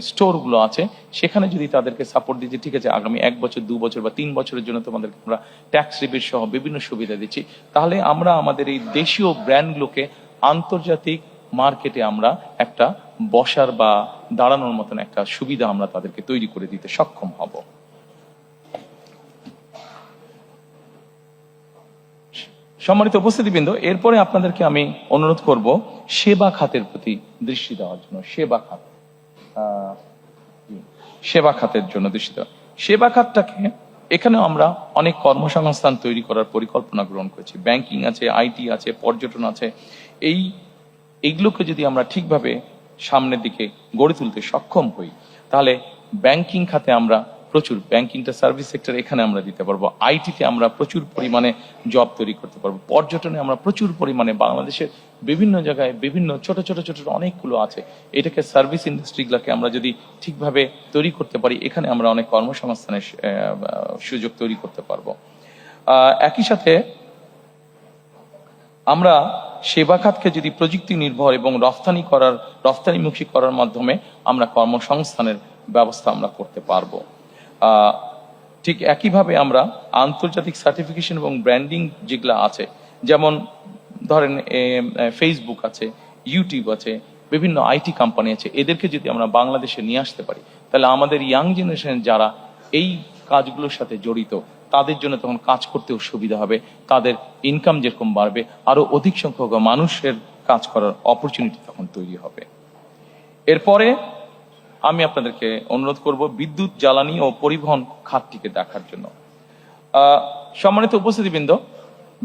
স্টোরগুলো আছে সেখানে যদি তাদেরকে সাপোর্ট দিই যে ঠিক আছে আগামী 1 বছর 2 বছর বা 3 বছরের জন্য তোমাদেরকে আমরা ট্যাক্স রিবেট সহ বিভিন্ন সুবিধা দিচ্ছি, তাহলে আমরা আমাদের এই দেশীয় ব্র্যান্ডগুলোকে আন্তর্জাতিক মার্কেটে আমরা একটা বসার বা দাঁড়ানোর মতন একটা সুবিধা আমরা তাদেরকে তৈরি করে দিতে সক্ষম হব। সম্মানিত উপস্থিতিবৃন্দ, এরপরে আপনাদেরকে আমি অনুরোধ করব সেবা খাতের প্রতি দৃষ্টি দেওয়ার জন্য। সেবা খাতের জন্য দৃষ্টি দেওয়া। সেবা খাতটাকে এখানেও আমরা অনেক কর্মসংস্থান তৈরি করার পরিকল্পনা গ্রহণ করেছি। ব্যাংকিং আছে, আইটি আছে, পর্যটন আছে। এইগুলোকে যদি আমরা ঠিকভাবে সামনের দিকে গড়ে তুলতে সক্ষম হই তাহলে ব্যাংকিং খাতে আমরা প্রচুর, ব্যাংকিংটা সার্ভিস সেক্টর, এখানে আমরা দিতে পারবো। আইটিতে আমরা প্রচুর পরিমাণে জব তৈরি করতে পারবো। পর্যটনে আমরা প্রচুর পরিমাণে, বাংলাদেশের বিভিন্ন জায়গায় বিভিন্ন ছোট অনেকগুলো আছে, এটাকে সার্ভিস ইন্ডাস্ট্রিগুলোকে আমরা যদি ঠিকভাবে তৈরি করতে পারি এখানে আমরা অনেক কর্মসংস্থানের সুযোগ তৈরি করতে পারবো। একই সাথে আমরা সেবা খাতকে যদি প্রযুক্তি নির্ভর এবং রফতানিমুখী করার মাধ্যমে আমরা কর্মসংস্থানের ব্যবস্থা আমরা করতে পারবো। ঠিক একইভাবে আমরা আন্তর্জাতিক সার্টিফিকেশন এবং ব্র্যান্ডিং যেগুলো আছে, যেমন ধরেন ফেসবুক আছে, ইউটিউব আছে, বিভিন্ন আইটি কোম্পানি আছে, এদেরকে যদি আমরা বাংলাদেশে নিয়ে আসতে পারি তাহলে আমাদের ইয়াং জেনারেশন যারা এই কাজগুলোর সাথে জড়িত তাদের জন্য তখন কাজ করতেও সুবিধা হবে, তাদের ইনকাম যেরকম বাড়বে, আরো অধিক সংখ্যক মানুষের কাজ করার অপরচুনিটি তখন তৈরি হবে। এরপরে আমি আপনাদেরকে অনুরোধ করব বিদ্যুৎ, জ্বালানি ও পরিবহন খাতটিকে দেখার জন্য। সম্মানিত উপস্থিতিবৃন্দ,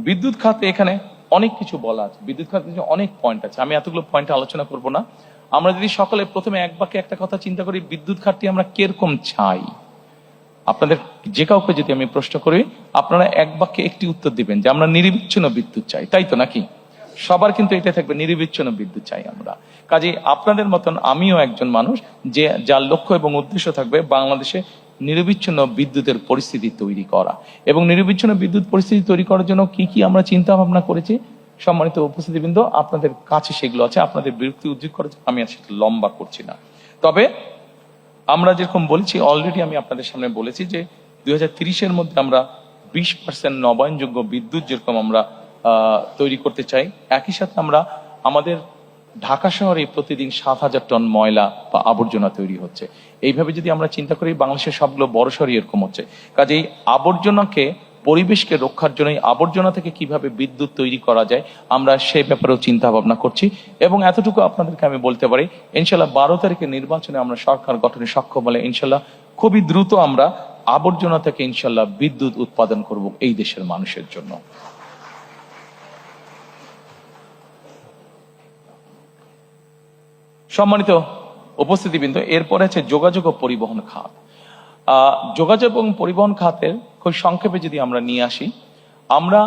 বিদ্যুৎ খাতে এখানে অনেক কিছু বলা আছে, বিদ্যুৎ খাতে অনেক পয়েন্ট আছে, আমি এতগুলো পয়েন্ট আলোচনা করব না। আমরা যদি সকলে প্রথমে এক বাক্যে একটা কথা চিন্তা করি, বিদ্যুৎ খাতটি আমরা কিরকম চাই, আপনাদের যে কাউকে যদি আমি প্রশ্ন করি, আপনারা এক বাক্যে একটি উত্তর দিবেন যে আমরা নিরবিচ্ছিন্ন বিদ্যুৎ চাই, তাই তো নাকি? সবার কিন্তু এটা থাকবে, নিরবিচ্ছিন্ন বিদ্যুৎ চাই আমরা। কাজেই আপনাদের মতন আমিও একজন মানুষ যে যার লক্ষ্য এবং উদ্দেশ্য থাকবে বাংলাদেশে নিরবিচ্ছিন্ন বিদ্যুতের পরিস্থিতি তৈরি করা। এবং নিরবিচ্ছিন্ন বিদ্যুৎ পরিস্থিতি তৈরি করার জন্য কি কি আমরা চিন্তা ভাবনা করেছি, সম্মানিত উপস্থিতিবৃন্দ, আপনাদের কাছে সেগুলো আছে। আপনাদের বিরক্তি উদ্যোগ করার জন্য আমি আর সেটা লম্বা করছি না। তবে আমরা যেরকম বলেছি, অলরেডি আমি আপনাদের সামনে বলেছি যে 2030-এর মধ্যে আমরা 20% নবায়নযোগ্য বিদ্যুৎ যেরকম আমরা তৈরি করতে চাই, একই সাথে আমরা আমাদের ঢাকা শহরে প্রতিদিন 7,000 টন ময়লা বা আবর্জনা তৈরি হচ্ছে। এইভাবে যদি আমরা চিন্তা করি, বাংলাদেশের সবগুলো বড় শহরই এরকম হচ্ছে। কাজেই আবর্জনাকে, পরিবেশকে রক্ষার জন্য আবর্জনা থেকে কিভাবে বিদ্যুৎ তৈরি করা যায় আমরা সেই ব্যাপারেও চিন্তা ভাবনা করছি। এবং এতটুকু আপনাদেরকে আমি বলতে পারি, ইনশাল্লাহ 12 তারিখের নির্বাচনে আমরা সরকার গঠনে সক্ষম হলে ইনশাল্লাহ খুবই দ্রুত আমরা আবর্জনা থেকে ইনশাল্লাহ বিদ্যুৎ উৎপাদন করব এই দেশের মানুষের জন্য। সম্মানিত উপস্থিতিবৃন্দ, এরপরে আছে যোগাযোগ ও পরিবহন খাত। যোগাযোগ এবং পরিবহন খাতের খুব সংক্ষেপে যদি আমরা নিয়ে আসি, আমরা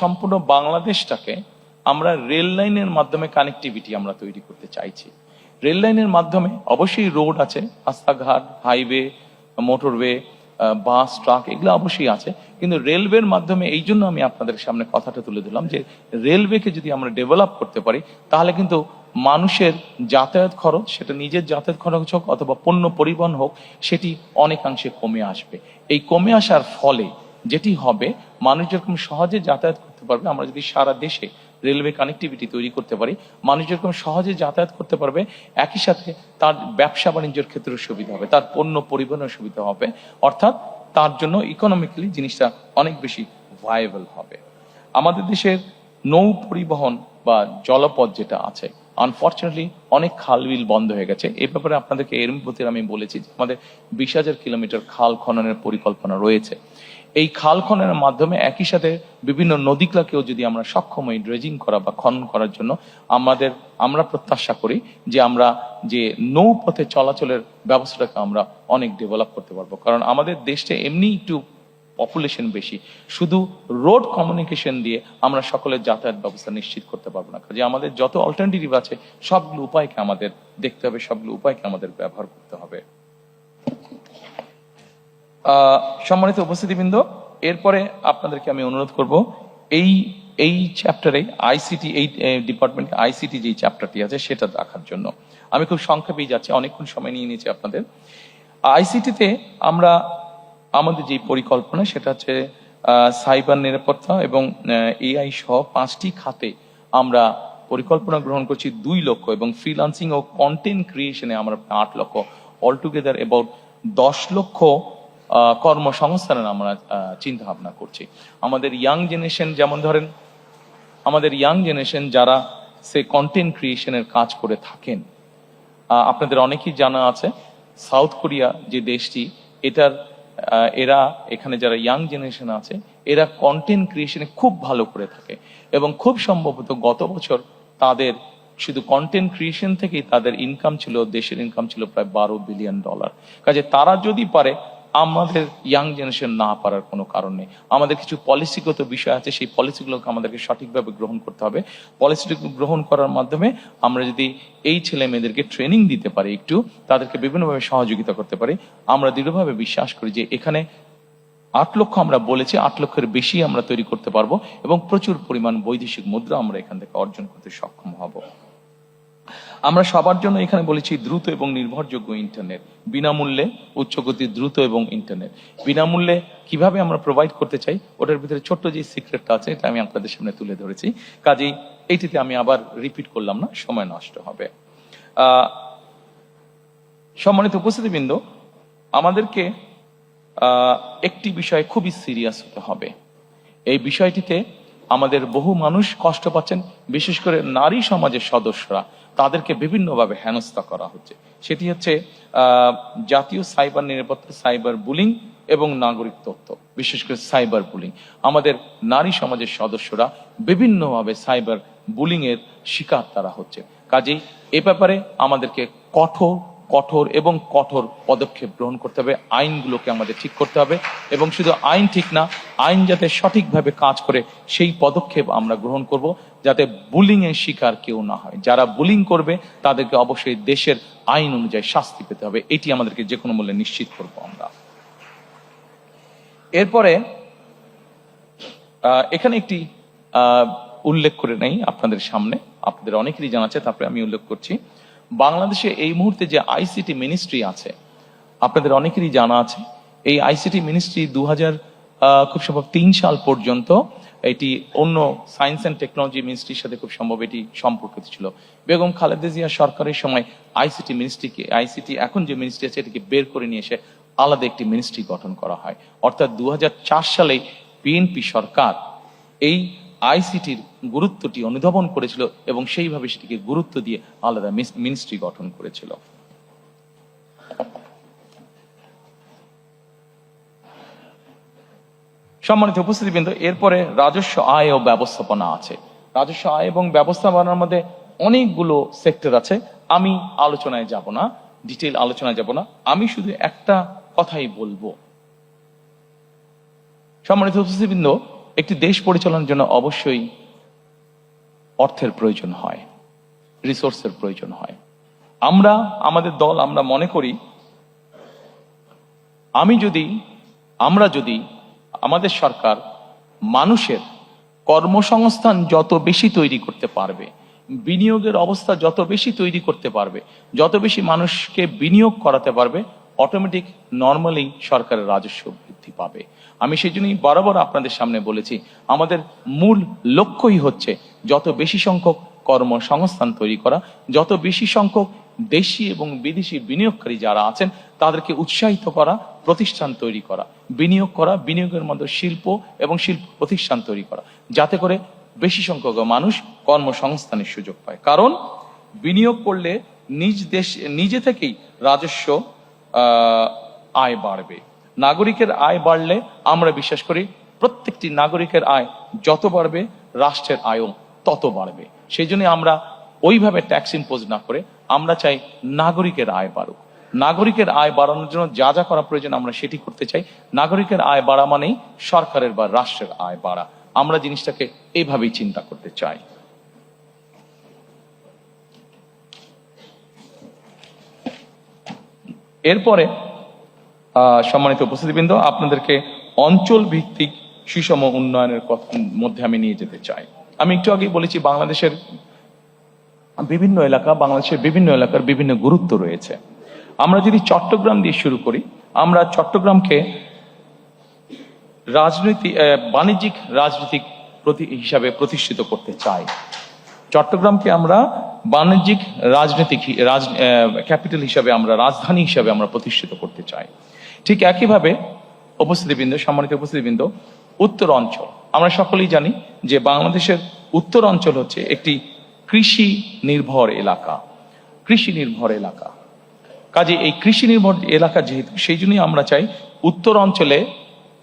সম্পূর্ণ বাংলাদেশটাকে আমরা রেল লাইনের মাধ্যমে কানেক্টিভিটি আমরা তৈরি করতে চাইছি। রেল লাইনের মাধ্যমে অবশ্যই রোড আছে, রাস্তাঘাট, হাইওয়ে, মোটরওয়ে, বাস, ট্রাক, এগুলো অবশ্যই আছে, কিন্তু রেলওয়ের মাধ্যমে এই জন্য আমি আপনাদের সামনে কথাটা তুলে দিলাম যে রেলওয়েকে যদি আমরা ডেভেলপ করতে পারি তাহলে কিন্তু মানুষের যাতায়াত খরচ, সেটা নিজের যাতায়াত খরচ হোক অথবা পণ্য পরিবহন হোক, সেটি অনেকাংশে কমে আসবে। এই কমে আসার ফলে যেটি হবে, মানুষ যেরকম সহজে যাতায়াত করতে পারবে, আমরা যদি সারা দেশে রেলওয়ে কানেক্টিভিটি তৈরি করতে পারি, মানুষ যেরকম সহজে যাতায়াত করতে পারবে, একই সাথে তার ব্যবসা বাণিজ্যের ক্ষেত্রেও সুবিধা হবে, তার পণ্য পরিবহনের সুবিধা হবে, অর্থাৎ তার জন্য ইকোনমিক্যালি জিনিসটা অনেক বেশি ভায়াবল হবে। আমাদের দেশের নৌ পরিবহন বা জলপথ যেটা আছে, আনফর্চুনেটলি অনেক খাল বিল বন্ধ হয়ে গেছে। এই ব্যাপারে আপনাদেরকে এর মধ্যে আমি বলেছি আমাদের 20,000 কিলোমিটার খাল খননের পরিকল্পনা রয়েছে। এই খাল খননের মাধ্যমে একই সাথে বিভিন্ন নদীগুলোকেও যদি আমরা সক্ষম হই ড্রেজিং করা বা খনন করার জন্য, আমরা প্রত্যাশা করি যে আমরা যে নৌপথে চলাচলের ব্যবস্থাটাকে আমরা অনেক ডেভেলপ করতে পারবো। কারণ আমাদের দেশটা এমনি একটু পপুলেশন বেশি, শুধু রোড কমিউনিকেশন দিয়ে আমরা সকলের যাতায়াত ব্যবস্থা নিশ্চিত করতে পারবো না। কাজে আমাদের যত অল্টারনেটিভ আছে সবগুলো উপায়কে আমাদের দেখতে হবে, সবগুলো উপায়কে আমাদের ব্যবহার করতে হবে। সম্মানিত উপস্থিতিবৃন্দ, এরপরে আপনাদেরকে আমি অনুরোধ করব এই চ্যাপ্টারে আইসিটি, এই ডিপার্টমেন্ট আইসিটি যে চ্যাপ্টারটি আছে সেটা দেখার জন্য। আমি খুব সংক্ষেপেই যাচ্ছি, অনেকক্ষণ সময় নিয়ে নিয়েছি আপনাদের। আইসিটিতে আমরা আমাদের যে পরিকল্পনা সেটা হচ্ছে সাইবার নিরাপত্তা এবং এআই সহ 5টি খাতে আমরা পরিকল্পনা গ্রহণ করছি 2 লক্ষ, এবং ফ্রিল্যান্সিং ও কন্টেন্ট ক্রিয়েশনে আমরা 8 লক্ষ, অল টুগেদার অ্যাবাউট 10 লক্ষ কর্মসংস্থানের আমরা চিন্তা ভাবনা করছি। আমাদের ইয়াং জেনারেশন, যেমন ধরেন আমাদের ইয়াং জেনারেশন যারা সে কন্টেন্ট ক্রিয়েশনের কাজ করে থাকেন, আপনাদের অনেকেই জানা আছে সাউথ কোরিয়া যে দেশটি, এরা এখানে যারা ইয়াং জেনারেশন আছে এরা কন্টেন্ট ক্রিয়েশনে খুব ভালো করে থাকে, এবং খুব সম্ভবত গত বছর তাদের শুধু কন্টেন্ট ক্রিয়েশন থেকেই তাদের ইনকাম ছিল, দেশের ইনকাম ছিল প্রায় $12 বিলিয়ন। কাজে তারা যদি পারে, আমাদের ইয়াং জেনারেশন না পারার কোনো কারণ নেই। আমাদের কিছু পলিসিগত বিষয় আছে, সেই পলিসিগুলোকে আমাদেরকে সঠিকভাবে গ্রহণ করতে হবে। পলিসিগুলো গ্রহণ করার মাধ্যমে আমরা যদি এই ছেলে মেয়েদেরকে ট্রেনিং দিতে পারি, একটু তাদেরকে বিভিন্নভাবে সহযোগিতা করতে পারি, আমরা দৃঢ়ভাবে বিশ্বাস করি যে এখানে 8 লক্ষ আমরা বলেছি, 8 লক্ষের বেশি আমরা তৈরি করতে পারবো, এবং প্রচুর পরিমাণ বৈদেশিক মুদ্রা আমরা এখান থেকে অর্জন করতে সক্ষম হব। আমরা সবার জন্য এখানে বলেছি দ্রুত এবং নির্ভরযোগ্য ইন্টারনেট, বিনামূল্যে উচ্চগতির দ্রুত এবং ইন্টারনেট। বিনামূল্যে কিভাবে আমরা প্রোভাইড করতে চাই, ওটার ভিতরে ছোট্ট যে সিক্রেটটা আছে এটা আমি আপনাদের সামনে তুলে ধরেছি। কাজেই এইটিতে আমি আবার রিপিট করলাম না, সময় নষ্ট হবে। সম্মানিত উপস্থিতিবৃন্দ, আমাদেরকে একটি বিষয়ে খুবই সিরিয়াস হতে হবে। এই বিষয়টিতে আমাদের বহু মানুষ কষ্ট পাচ্ছেন, বিশেষ করে নারী সমাজের সদস্যরা, তাদেরকে বিভিন্নভাবে হেনস্থা করা হচ্ছে। সেটি হচ্ছে জাতীয় সাইবার নিরাপত্তা, সাইবার বুলিং এবং নাগরিক তথ্য, বিশেষ করে সাইবার বুলিং। আমাদের নারী সমাজের সদস্যরা বিভিন্নভাবে সাইবার বুলিং এর শিকার তারা হচ্ছে। কাজেই এ ব্যাপারে আমাদেরকে কঠোর কঠোর এবং কঠোর পদক্ষেপ গ্রহণ করতে হবে, আইনগুলোকে আমাদের ঠিক করতে হবে, এবং শুধু আইন ঠিক না, আইন যাতে সঠিকভাবে কাজ করে সেই পদক্ষেপ আমরা গ্রহণ করব, যাতে বুলিং এর শিকার কেউ না হয়। যারা বুলিং করবে তাদেরকে অবশ্যই দেশের আইন অনুযায়ী শাস্তি পেতে হবে, এটি আমাদেরকে যে কোনো মূল্যে নিশ্চিত করব আমরা। এরপরে এখানে একটি উল্লেখ করে নেই আপনাদের সামনে, আপনাদের অনেকেরই জানা আছে, তারপরে আমি উল্লেখ করছি। বাংলাদেশে এই মুহূর্তে যে আইসিটি মিনিস্ট্রি আছে, আপনাদের অনেকেরই জানা আছে, এই আইসিটি মিনিস্ট্রি 2000 খুব সম্ভব 3 সাল পর্যন্ত এটি অন্য সায়েন্স অ্যান্ড টেকনোলজি মিনিস্ট্রির সাথে খুব সম্ভব এটি সম্পর্কিত ছিল। বেগম খালেদা জিয়া সরকারের সময় আইসিটি এখন যে মিনিস্ট্রি আছে এটাকে বের করে নিয়ে এসে আলাদা একটি মিনিস্ট্রি গঠন করা হয়। অর্থাৎ 2004 সালে বিএনপি সরকার এই আইসিটির গুরুত্বটি অনুধাবন করেছিল এবং সেইভাবে সেটিকে গুরুত্ব দিয়ে আলাদা মিনিস্ট্রি গঠন করেছিল। সম্মানিত উপস্থিতিবৃন্দ, এরপরে রাজস্ব আয় ও ব্যবস্থাপনা আছে। রাজস্ব আয় এবং ব্যবস্থাপনার মধ্যে অনেকগুলো সেক্টর আছে, আমি আলোচনায় যাব না, ডিটেইল আলোচনায় যাব না, আমি শুধু একটা কথাই বলবো। সম্মানিত উপস্থিতিবৃন্দ, একটি দেশ পরিচালনার জন্য অবশ্যই অর্থের প্রয়োজন হয়, রিসোর্সের প্রয়োজন হয়। আমাদের দল আমরা মনে করি আমরা যদি আমাদের সরকার মানুষের কর্মসংস্থান যত বেশি তৈরি করতে পারবে, বিনিয়োগের অবস্থা যত বেশি তৈরি করতে পারবে, যত বেশি মানুষকে বিনিয়োগ করাতে পারবে, অটোমেটিক নর্মালি সরকারের রাজস্ব বৃদ্ধি পাবে। আমি সেই জন্যই বরাবর আপনাদের সামনে বলেছি, আমাদের মূল লক্ষ্যই হচ্ছে যত বেশি সংখ্যক কর্মসংস্থান তৈরি করা, যত বেশি সংখ্যক দেশি এবং বিদেশি বিনিয়োগকারী যারা আছেন তাদেরকে উৎসাহিত করা, প্রতিষ্ঠান তৈরি করা, বিনিয়োগ করা, বিনিয়োগের মধ্যে শিল্প এবং শিল্প প্রতিষ্ঠান তৈরি করা, যাতে করে বেশি সংখ্যক মানুষ কর্মসংস্থানের সুযোগ পায়। কারণ বিনিয়োগ করলে নিজে থেকেই রাজস্ব আয় বাড়বে। নাগরিকের আয় বাড়লে আমরা বিশ্বাস করি প্রত্যেকটি নাগরিকের আয় যত বাড়বে রাষ্ট্রের আয়ও তত বাড়বে। সেই জন্য আমরা ওইভাবে ট্যাক্স ইম্পোজ না করে আমরা চাই নাগরিকের আয় বাড়ুক। নাগরিকের আয় বাড়ানোর জন্য যা যা করা প্রয়োজন আমরা সেটি করতে চাই। নাগরিকের আয় বাড়া মানেই সরকারের বা রাষ্ট্রের আয় বাড়া। আমরা জিনিসটাকে এইভাবেই চিন্তা করতে চাই। এরপরে সম্মানিত উপস্থিতিবৃন্দ, আপনাদেরকে অঞ্চল ভিত্তিক সুষম উন্নয়নের মধ্যে আমি নিয়ে যেতে চাই। আমি একটু আগেই বলেছি বাংলাদেশের বিভিন্ন এলাকার বিভিন্ন গুরুত্ব রয়েছে। আমরা যদি চট্টগ্রাম দিয়ে শুরু করি, আমরা চট্টগ্রামকে বাণিজ্যিক রাজনৈতিক হিসাবে প্রতিষ্ঠিত করতে চাই। চট্টগ্রামকে আমরা বাণিজ্যিক ক্যাপিটাল হিসাবে, রাজধানী হিসাবে আমরা প্রতিষ্ঠিত করতে চাই। ঠিক একইভাবে সম্মানিত উপস্থিতিবৃন্দ, উত্তর অঞ্চল, আমরা সকলেই জানি যে বাংলাদেশের উত্তর অঞ্চল হচ্ছে একটি কৃষি নির্ভর এলাকা। কাজে এই কৃষি নির্ভর এলাকা যেহেতু, সেই জন্যই আমরা চাই উত্তর অঞ্চলে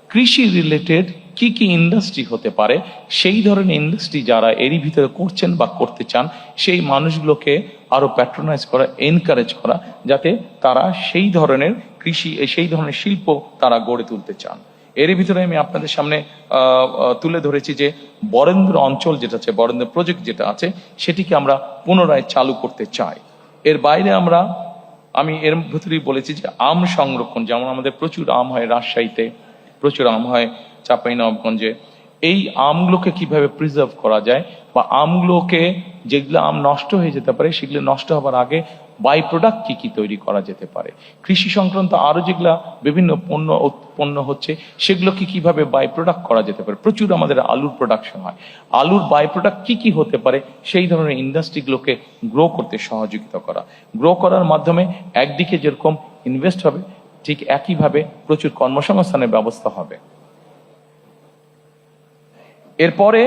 কৃষি রিলেটেড কি কি ইন্ডাস্ট্রি হতে পারে, সেই ধরনের ইন্ডাস্ট্রি যারা এরই ভিতরে করছেন বা করতে চান, সেই মানুষগুলোকে আরো প্যাট্রোনাইজ করা, এনকারেজ করা, যাতে তারা সেই ধরনের শিল্প তারা গড়ে তুলতে চান। এরই ভিতরে আমি আপনাদের সামনে তুলে ধরেছি যে বরেন্দ্র অঞ্চল যেটা আছে, বরেন্দ্র প্রজেক্ট যেটা আছে, সেটিকে আমরা পুনরায় চালু করতে চাই। এর বাইরে আমি এর ভিতরেই বলেছি যে আম সংরক্ষণ, যেমন আমাদের প্রচুর আম হয় রাজশাহীতে, প্রচুর আম হয় চাঁপাইনবাবগঞ্জে, এই আমগুলোকে কিভাবে প্রিজার্ভ করা যায়, বা আমগুলোকে যেগুলো আম নষ্ট হয়ে যেতে পারে সেগুলো নষ্ট হবার আগে বাই প্রোডাক্ট কি কি তৈরি করা যেতে পারে, কৃষি সংক্রান্ত আরো যেগুলা বিভিন্ন পণ্য উৎপন্ন হচ্ছে সেগুলোকে কিভাবে বাই প্রোডাক্ট করা যেতে পারে। প্রচুর আমাদের আলুর প্রোডাকশন হয়, আলুর বাই প্রোডাক্ট কি কি হতে পারে, সেই ধরনের ইন্ডাস্ট্রিগুলোকে গ্রো করতে সহযোগিতা করা। গ্রো করার মাধ্যমে একদিকে যেরকম ইনভেস্ট হবে, ঠিক একইভাবে প্রচুর কর্মসংস্থানের ব্যবস্থা হবে। এরপরে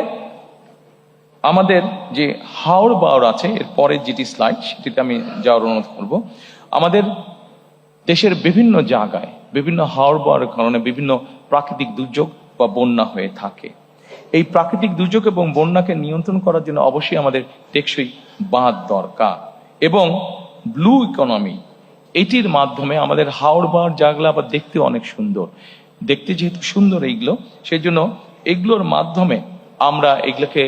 আমাদের যে হাওড় বাওড় আছে, এরপরে যেটি স্লাইড সেটিতে আমি যাওয়ার অনুরোধ করব। আমাদের দেশের বিভিন্ন জায়গায় বিভিন্ন হাওড় বাওড়ের কারণে বিভিন্ন প্রাকৃতিক দুর্যোগ বা বন্যা হয়ে থাকে। এই প্রাকৃতিক দুর্যোগ এবং বন্যাকে নিয়ন্ত্রণ করার জন্য অবশ্যই আমাদের টেকসই বাঁধ দরকার, এবং ব্লু ইকোনমি, এটির মাধ্যমে আমাদের হাওড় জাগলা আবার দেখতে অনেক সুন্দর, দেখতে যেহেতু সুন্দর এইগুলো, সেই জন্য এগুলোর মাধ্যমে আমরা এগুলোকে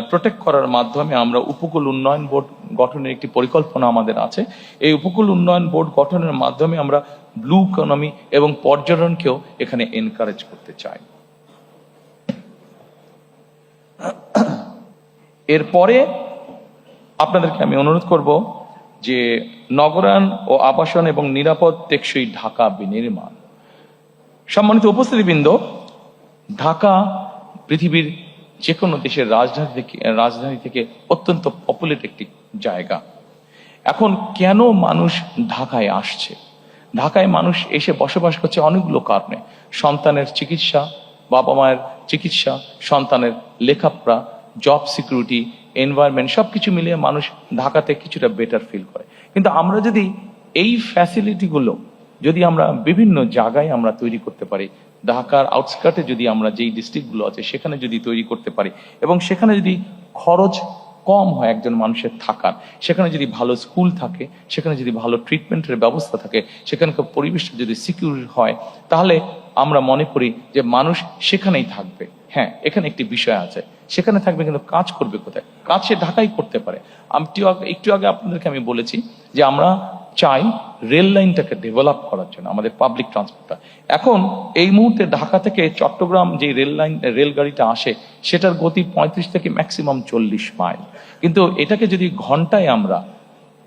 প্রোটেক্ট করার মাধ্যমে আমরা উপকূল উন্নয়ন বোর্ড গঠনের একটি পরিকল্পনা আমাদের আছে। এই উপকূল উন্নয়ন বোর্ড গঠনের মাধ্যমে আমরা ব্লু ইকোনমি এবং পর্যটনকেও এখানে এনকারেজ করতে চাই। এরপরে আপনাদেরকে আমি অনুরোধ করব যে নগরায়ণ ও আবাসন এবং নিরাপদ টেকসই ঢাকা বিনির্মাণ। সম্মানিত উপস্থিতিবৃন্দ, ঢাকা পৃথিবীর যে কোনো দেশের রাজধানী থেকে অত্যন্ত পপুলার একটি জায়গা। এখন কেন মানুষ ঢাকায় আসছে? ঢাকায় মানুষ এসে বসবাস করছে অনেকগুলো কারণে। সন্তানের চিকিৎসা, বাবা মায়ের চিকিৎসা, সন্তানের লেখাপড়া, জব সিকিউরিটি, এনভায়রনমেন্ট, সবকিছু মিলিয়ে মানুষ ঢাকাতে কিছুটা বেটার ফিল করে। কিন্তু আমরা যদি এই ফ্যাসিলিটিগুলো যদি আমরা বিভিন্ন জায়গায় আমরা তৈরি করতে পারি, ঢাকার আউটস্কার্টে যদি আমরা যেই ডিস্ট্রিক্টগুলো আছে সেখানে যদি তৈরি করতে পারি এবং সেখানে যদি খরচ কম হয় একজন মানুষের থাকার, সেখানে যদি ভালো স্কুল থাকে, সেখানে যদি ভালো ট্রিটমেন্টের ব্যবস্থা থাকে, সেখানকার পরিবেশটা যদি সিকিউর হয়, তাহলে আমরা মনে করি যে মানুষ সেখানেই থাকবে। হ্যাঁ, এখানে একটি বিষয় আছে, সেখানে থাকবে কিন্তু কাজ করবে কোথায়? কাজ সে ঢাকায় করতে পারে। একটু আগে আপনাদেরকে আমি বলেছি যে আমরা চাই রেল লাইনটাকে ডেভেলপ করার জন্য আমাদের পাবলিক ট্রান্সপোর্টটা। এখন এই মুহূর্তে ঢাকা থেকে চট্টগ্রাম যে রেলগাড়িটা আসে সেটার গতি 35 থেকে ম্যাক্সিমাম 40 মাইল, কিন্তু এটাকে যদি ঘন্টায় আমরা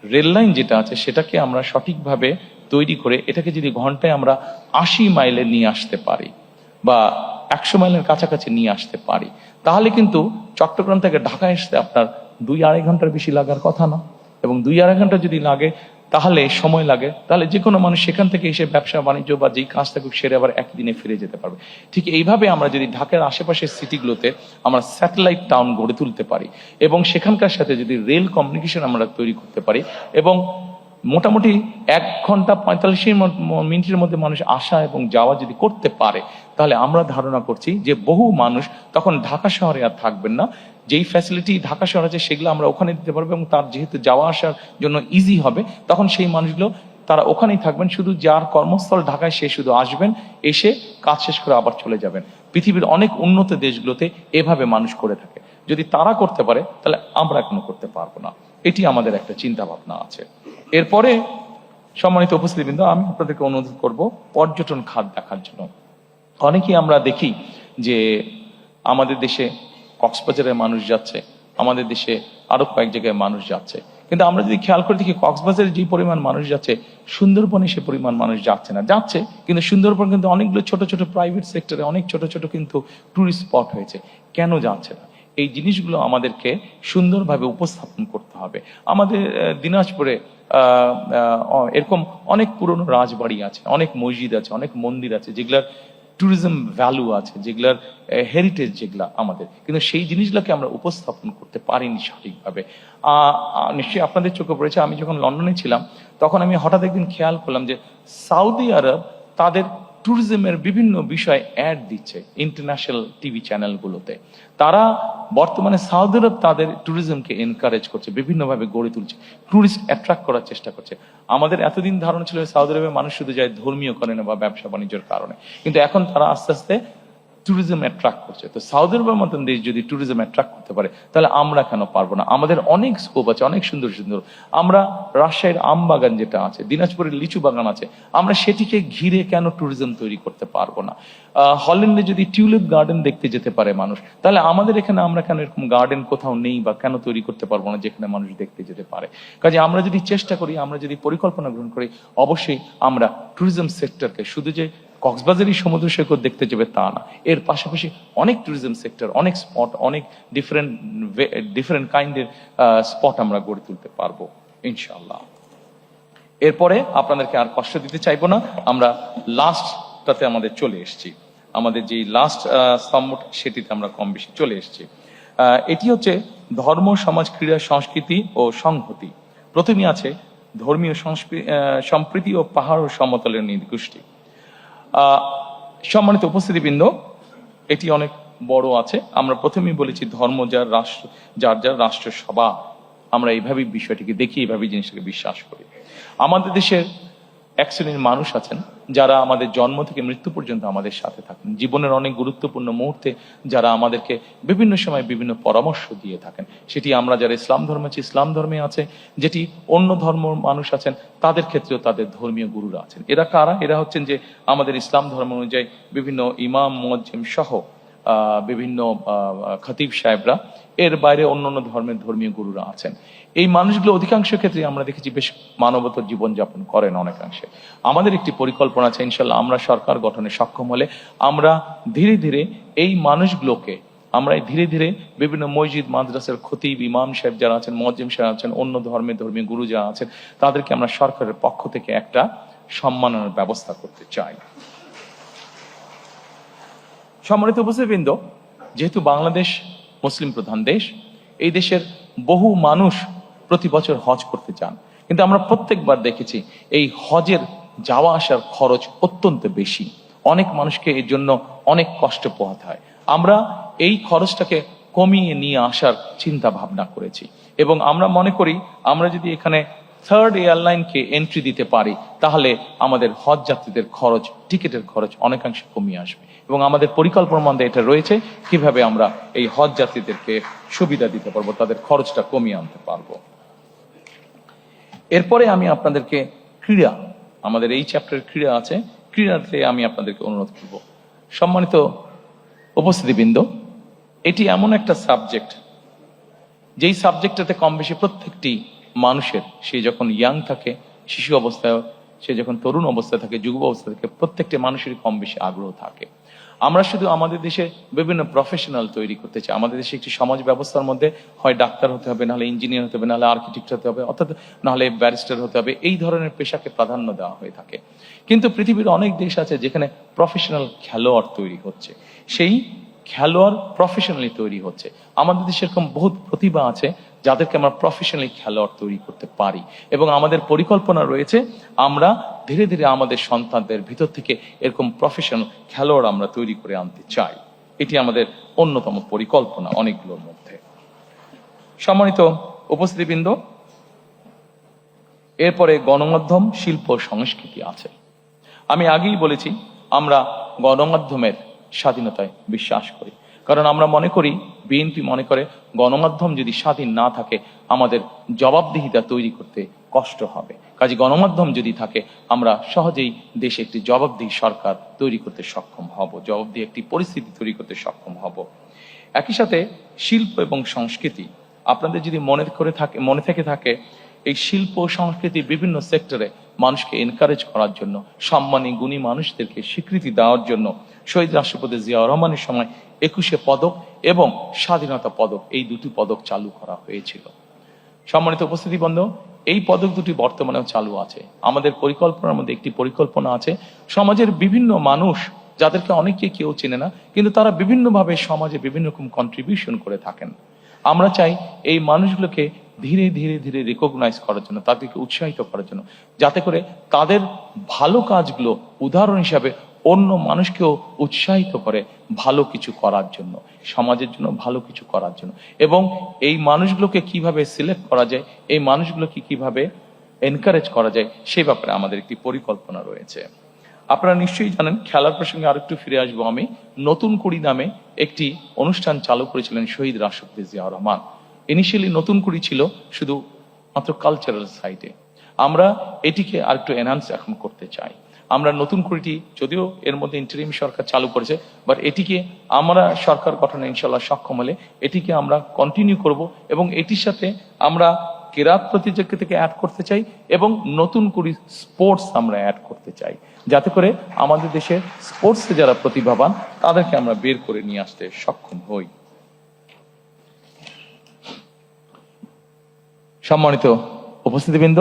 রেল লাইন যেটা আছে সেটাকে আমরা সঠিকভাবে তৈরি করে এটাকে যদি ঘন্টায় আমরা 80 মাইলে নিয়ে আসতে পারি বা 100 মাইলের কাছাকাছি নিয়ে আসতে পারি, তাহলে কিন্তু চট্টগ্রাম থেকে ঢাকায় আসতে আপনার 2-2.5 ঘন্টার বেশি লাগার কথা না। এবং 2-2.5 ঘন্টা যদি লাগে, তাহলে সময় লাগে, তাহলে যে কোনো মানুষ সেখান থেকে এসে ব্যবসা বাণিজ্য বা যেই কাজ থাকুক সেরে আবার একদিনে ফিরে যেতে পারবে। ঠিক এইভাবে আমরা যদি ঢাকার আশেপাশের সিটিগুলোতে আমরা স্যাটেলাইট টাউন গড়ে তুলতে পারি এবং সেখানকার সাথে যদি রেল কমিউনিকেশন আমরা তৈরি করতে পারি এবং মোটামুটি 1 ঘন্টা 45 মিনিটের মধ্যে মানুষ আসা এবং যাওয়া যদি করতে পারে, তাহলে আমরা ধারণা করছি যে বহু মানুষ তখন ঢাকা শহরে আর থাকবেন না। যেই ফ্যাসিলিটি ঢাকা শহরে আছে সেগুলো আমরা ওখানে দিতে পারবো এবং তার যেহেতু যাওয়া আসার জন্য ইজি হবে, তখন সেই মানুষগুলো তারা ওখানেই থাকবেন। শুধু যার কর্মস্থল ঢাকায় সে শুধু আসবেন, এসে কাজ শেষ করে আবার চলে যাবেন। পৃথিবীর অনেক উন্নত দেশগুলোতে এভাবে মানুষ করে থাকে। যদি তারা করতে পারে তাহলে আমরা কেন করতে পারবো না? এটি আমাদের একটা চিন্তা ভাবনা আছে। এরপরে সম্মানিত উপস্থিতিবৃন্দ, আমি আপনাদেরকে অনুরোধ করব পর্যটন খাত দেখার জন্য। অনেকেই আমরা দেখি যে আমাদের দেশে কক্সবাজারের মানুষ যাচ্ছে, আমাদের দেশে আরো কয়েক জায়গায় মানুষ যাচ্ছে, কিন্তু আমরা যদি খেয়াল করে দেখি কক্সবাজারে যে পরিমাণ মানুষ যাচ্ছে সুন্দরবনে সে পরিমাণ মানুষ যাচ্ছে না। যাচ্ছে, কিন্তু সুন্দরবন কিন্তু অনেকগুলো ছোট ছোট প্রাইভেট সেক্টরে অনেক ছোট ছোট কিন্তু টুরিস্ট স্পট হয়েছে। কেন যাচ্ছে না? এই জিনিসগুলো আমাদেরকে সুন্দরভাবে উপস্থাপন করতে হবে। আমাদের দিনাজপুরে এরকম অনেক পুরনো রাজবাড়ি আছে, অনেক মসজিদ আছে, অনেক মন্দির আছে যেগুলার ট্যুরিজম ভ্যালু আছে, যেগুলার হেরিটেজ যেগুলা আমাদের, কিন্তু সেই জিনিসগুলোকে আমরা উপস্থাপন করতে পারিনি সঠিকভাবে। নিশ্চয়ই আপনাদের চোখে পড়েছে, আমি যখন লন্ডনে ছিলাম তখন আমি হঠাৎ একদিন খেয়াল করলাম যে সৌদি আরব তাদের ট্যুরিজমের বিভিন্ন বিষয় অ্যাড দিচ্ছে ইন্টারন্যাশনাল টিভি চ্যানেলগুলোতে। তারা বর্তমানে সৌদি আরব তাদের ট্যুরিজমকে এনকারেজ করছে, বিভিন্নভাবে গড়ে তুলছে, ট্যুরিস্ট অ্যাট্রাক্ট করার চেষ্টা করছে। আমাদের এতদিন ধারণা ছিল সৌদি আরবে মানুষ শুধু যায় ধর্মীয় কারণে বা ব্যবসা বাণিজ্যের কারণে, কিন্তু এখন তারা আস্তে আস্তে ট্যুরিজম অ্যাট্রাক্ট করছে। তো সৌদি আরবের মতন দেশ যদি ট্যুরিজম অ্যাট্রাক্ট করতে পারে, তাহলে আমরা কেন পারবো না? আমাদের অনেক স্কোপ আছে, অনেক সুন্দর সুন্দর। আমরা রাজশাহীর আম বাগান যেটা আছে, দিনাজপুরের লিচু বাগান আছে, আমরা সেটিকে ঘিরে কেন ট্যুরিজম তৈরি করতে পারবো না? হল্যান্ডে যদি টিউলিপ গার্ডেন দেখতে যেতে পারে মানুষ, তাহলে আমাদের এখানে আমরা কেন এরকম গার্ডেন কোথাও নেই বা কেন তৈরি করতে পারবো না যেখানে মানুষ দেখতে যেতে পারে? কাজে আমরা যদি চেষ্টা করি, আমরা যদি পরিকল্পনা গ্রহণ করি, অবশ্যই আমরা ট্যুরিজম সেক্টরকে শুধু যে কক্সবাজারই সমুদ্র সৈকত দেখতে যাবে তা না, এর পাশাপাশি অনেক ট্যুরিজম সেক্টর, অনেক স্পট, অনেক ডিফারেন্ট কাইন্ডের স্পট আমরা গড়ে তুলতে পারবো ইনশাআল্লাহ। এরপরে আপনাদেরকে আর কষ্ট দিতে চাইবো না, আমরা লাস্টটাতে আমাদের চলে এসেছি। আমাদের যে লাস্ট স্তম্ভ সেটিতে আমরা কম বেশি চলে এসেছি। এটি হচ্ছে ধর্ম, সমাজ, ক্রীড়া, সংস্কৃতি ও সংহতি। প্রথমেই আছে ধর্মীয় সম্প্রীতি ও পাহাড় ও সমতলের নৃগোষ্ঠী। সম্মানিত উপস্থিতিবৃন্দ, এটি অনেক বড় আছে। আমরা প্রথমেই বলেছি ধর্ম যার রাষ্ট্র, যার যার রাষ্ট্র সভা, আমরা এইভাবেই বিষয়টিকে দেখি, এইভাবেই জিনিসটাকে বিশ্বাস করি। আমাদের দেশের এক শ্রেণীর মানুষ আছেন যারা আমাদের জন্ম থেকে মৃত্যু পর্যন্ত আমাদের সাথে থাকেন, জীবনের অনেক গুরুত্বপূর্ণ মুহূর্তে যারা আমাদেরকে বিভিন্ন সময় বিভিন্ন পরামর্শ দিয়ে থাকেন। সেটি আমরা যারা ইসলাম ধর্মে আছি ইসলাম ধর্মে আছে, যেটি অন্য ধর্ম মানুষ আছেন তাদের ক্ষেত্রেও তাদের ধর্মীয় গুরুরা আছেন। এরা কারা? এরা হচ্ছেন যে আমাদের ইসলাম ধর্ম অনুযায়ী বিভিন্ন ইমাম মুয়াজ্জিম সহ বিভিন্ন খতিব সাহেবরা, এর বাইরে অন্যান্য ধর্মের ধর্মীয় গুরুরা আছেন। এই মানুষগুলো অধিকাংশ ক্ষেত্রে আমরা দেখেছি বেশ মানবতার জীবনযাপন করেন অনেকাংশে। আমাদের একটি পরিকল্পনা আছে, ইনশাল্লাহ আমরা সরকার গঠনে সক্ষম হলে আমরা ধীরে ধীরে এই মানুষগুলোকে আমরা ধীরে ধীরে বিভিন্ন মসজিদ মাদ্রাসার খতিব ইমাম সাহেব যারা আছেন, মুয়াজ্জিম সাহেব আছেন, অন্য ধর্মের ধর্মীয় গুরু যারা আছেন, তাদেরকে আমরা সরকারের পক্ষ থেকে একটা সম্মাননার ব্যবস্থা করতে চাই। সম্মানিত উপস্থিতবৃন্দ, যেহেতু বাংলাদেশ মুসলিম প্রধান দেশ, এই দেশের বহু মানুষ প্রতি বছর হজ করতে চান, কিন্তু আমরা প্রত্যেকবার দেখেছি এই হজের যাওয়া আসার খরচ অত্যন্ত বেশি। অনেক মানুষকে এর জন্য অনেক কষ্ট পোহাতে হয়। আমরা এই খরচটাকে কমিয়ে নিয়ে আসার চিন্তা ভাবনা করেছি এবং আমরা মনে করি আমরা যদি এখানে থার্ড এয়ারলাইনকে এন্ট্রি দিতে পারি তাহলে আমাদের হজ যাত্রীদের খরচ, টিকিটের খরচ অনেকাংশে কমিয়ে আসবে এবং আমাদের পরিকল্পনার মধ্যে এটা রয়েছে কিভাবে আমরা এই হজ যাত্রীদেরকে সুবিধা দিতে পারবো, তাদের খরচটা কমিয়ে আনতে পারবো। এরপরে আমি আপনাদেরকে ক্রীড়া, আমাদের এই চ্যাপ্টারের ক্রীড়া আছে, ক্রীড়াতে আমি আপনাদেরকে অনুরোধ করব। সম্মানিত উপস্থিতিবৃন্দ, এটি এমন একটা সাবজেক্ট যেই সাবজেক্টটাতে কম বেশি প্রত্যেকটি মানুষের, সে যখন ইয়াং থাকে, শিশু অবস্থায়, সে যখন তরুণ অবস্থায় থাকে, যুব অবস্থায় থাকে, প্রত্যেকটি মানুষেরই কম বেশি আগ্রহ থাকে। আমরা শুধু আমাদের দেশে বিভিন্ন প্রফেশনাল তৈরি করতে চাই। আমাদের দেশে একটি সমাজ ব্যবস্থার মধ্যে হয় ডাক্তার হতে হবে, নাহলে ইঞ্জিনিয়ার হতে হবে, নাহলে আর্কিটেক্ট হতে হবে, অর্থাৎ নাহলে ব্যারিস্টার হতে হবে, এই ধরনের পেশাকে প্রাধান্য দেওয়া হয়ে থাকে। কিন্তু পৃথিবীর অনেক দেশ আছে যেখানে প্রফেশনাল খেলোয়াড় তৈরি হচ্ছে, সেই খেলোয়াড় প্রফেশনালি তৈরি হচ্ছে। আমাদের দেশে এরকম বহুত প্রতিভা আছে যাদেরকে আমরা প্রফেশনালি খেলোয়াড় তৈরি করতে পারি এবং আমাদের পরিকল্পনা রয়েছে আমরা ধীরে ধীরে আমাদের সন্তানদের ভিতর থেকে এরকম প্রফেশনাল খেলোয়াড় আমরা তৈরি করে আনতে চাই। এটি আমাদের অন্যতম পরিকল্পনা অনেকগুলোর মধ্যে। সম্মানিত উপস্থিতিবৃন্দ, এরপরে গণমাধ্যম, শিল্প, সংস্কৃতি আছে। আমি আগেই বলেছি আমরা গণমাধ্যমের স্বাধীনতায় বিশ্বাস করি, কারণ আমরা মনে করি, বিএনপি মনে করে গণমাধ্যম যদি স্বাধীন না থাকে আমাদের জবাবদিহিতা তৈরি করতে কষ্ট হবে। কাজে গণমাধ্যম যদি থাকে আমরা সহজেই দেশে একটি জবাবদিহি সরকার তৈরি করতে সক্ষম হব, জবাবদিহি একটি পরিস্থিতি তৈরি করতে সক্ষম হব। একই সাথে শিল্প এবং সংস্কৃতি, আপনাদের যদি মনে থেকে থাকে এই শিল্প সংস্কৃতি বিভিন্ন সেক্টরে মানুষকে এনকারেজ করার জন্য, সম্মানী গুণী মানুষদেরকে স্বীকৃতি দেওয়ার জন্য শহীদ রাষ্ট্রপতি জিয়াউর রহমানের সময় 21শে পদক এবং স্বাধীনতা পদক, এই দুটি পদক চালু করা হয়েছিল। সম্মানিত উপস্থিতিবৃন্দ, এই পদক দুটি বর্তমানেও চালু আছে। আমাদের পরিকল্পনার মধ্যে একটি পরিকল্পনা আছে সমাজের বিভিন্ন মানুষ যাদেরকে অনেকে কেউ চেনে না, কিন্তু তারা বিভিন্নভাবে সমাজে বিভিন্ন রকম কন্ট্রিবিউশন করে থাকেন। আমরা চাই এই মানুষগুলোকে ধীরে ধীরে ধীরে রিকগনাইজ করার জন্য, তাদেরকে উৎসাহিত করার জন্য, যাতে করে তাদের ভালো কাজগুলো উদাহরণ হিসাবে অন্য মানুষকেও উৎসাহিত করে ভালো কিছু করার জন্য, সমাজের জন্য ভালো কিছু করার জন্য। এবং এই মানুষগুলোকে কিভাবে সিলেক্ট করা যায়, এই মানুষগুলোকে কিভাবে এনকারেজ করা যায়, সেই ব্যাপারে আমাদের একটি পরিকল্পনা রয়েছে। আপনারা নিশ্চয়ই জানেন, খেলার প্রসঙ্গে আরেকটু ফিরে আসবো আমি, নতুন কুড়ি নামে একটি অনুষ্ঠান চালু করেছিলেন শহীদ রাষ্ট্রপতি জিয়াউর রহমান। ইনিশিয়ালি নতুন কুড়ি ছিল শুধু মাত্র কালচারাল সাইডে, আমরা এটিকে আরেকটু এনহান্স এখন করতে চাই। আমরা নতুন কুড়িটি যদিও এর মধ্যে ইন্টারিম সরকার চালু করেছে, বাট এটিকে আমরা সরকার গঠনে ইনশাল্লাহ সক্ষম হলে এটিকে আমরা কন্টিনিউ করব এবং এটির সাথে আমরা কেরাত প্রতিযোগিতাকে অ্যাড করতে চাই এবং নতুন করে স্পোর্টস আমরা অ্যাড করতে চাই, যাতে করে আমাদের দেশের স্পোর্টসে যারা প্রতিভাবান তাদেরকে আমরা বের করে নিয়ে আসতে সক্ষম হই। সম্মানিত উপস্থিতিবৃন্দ,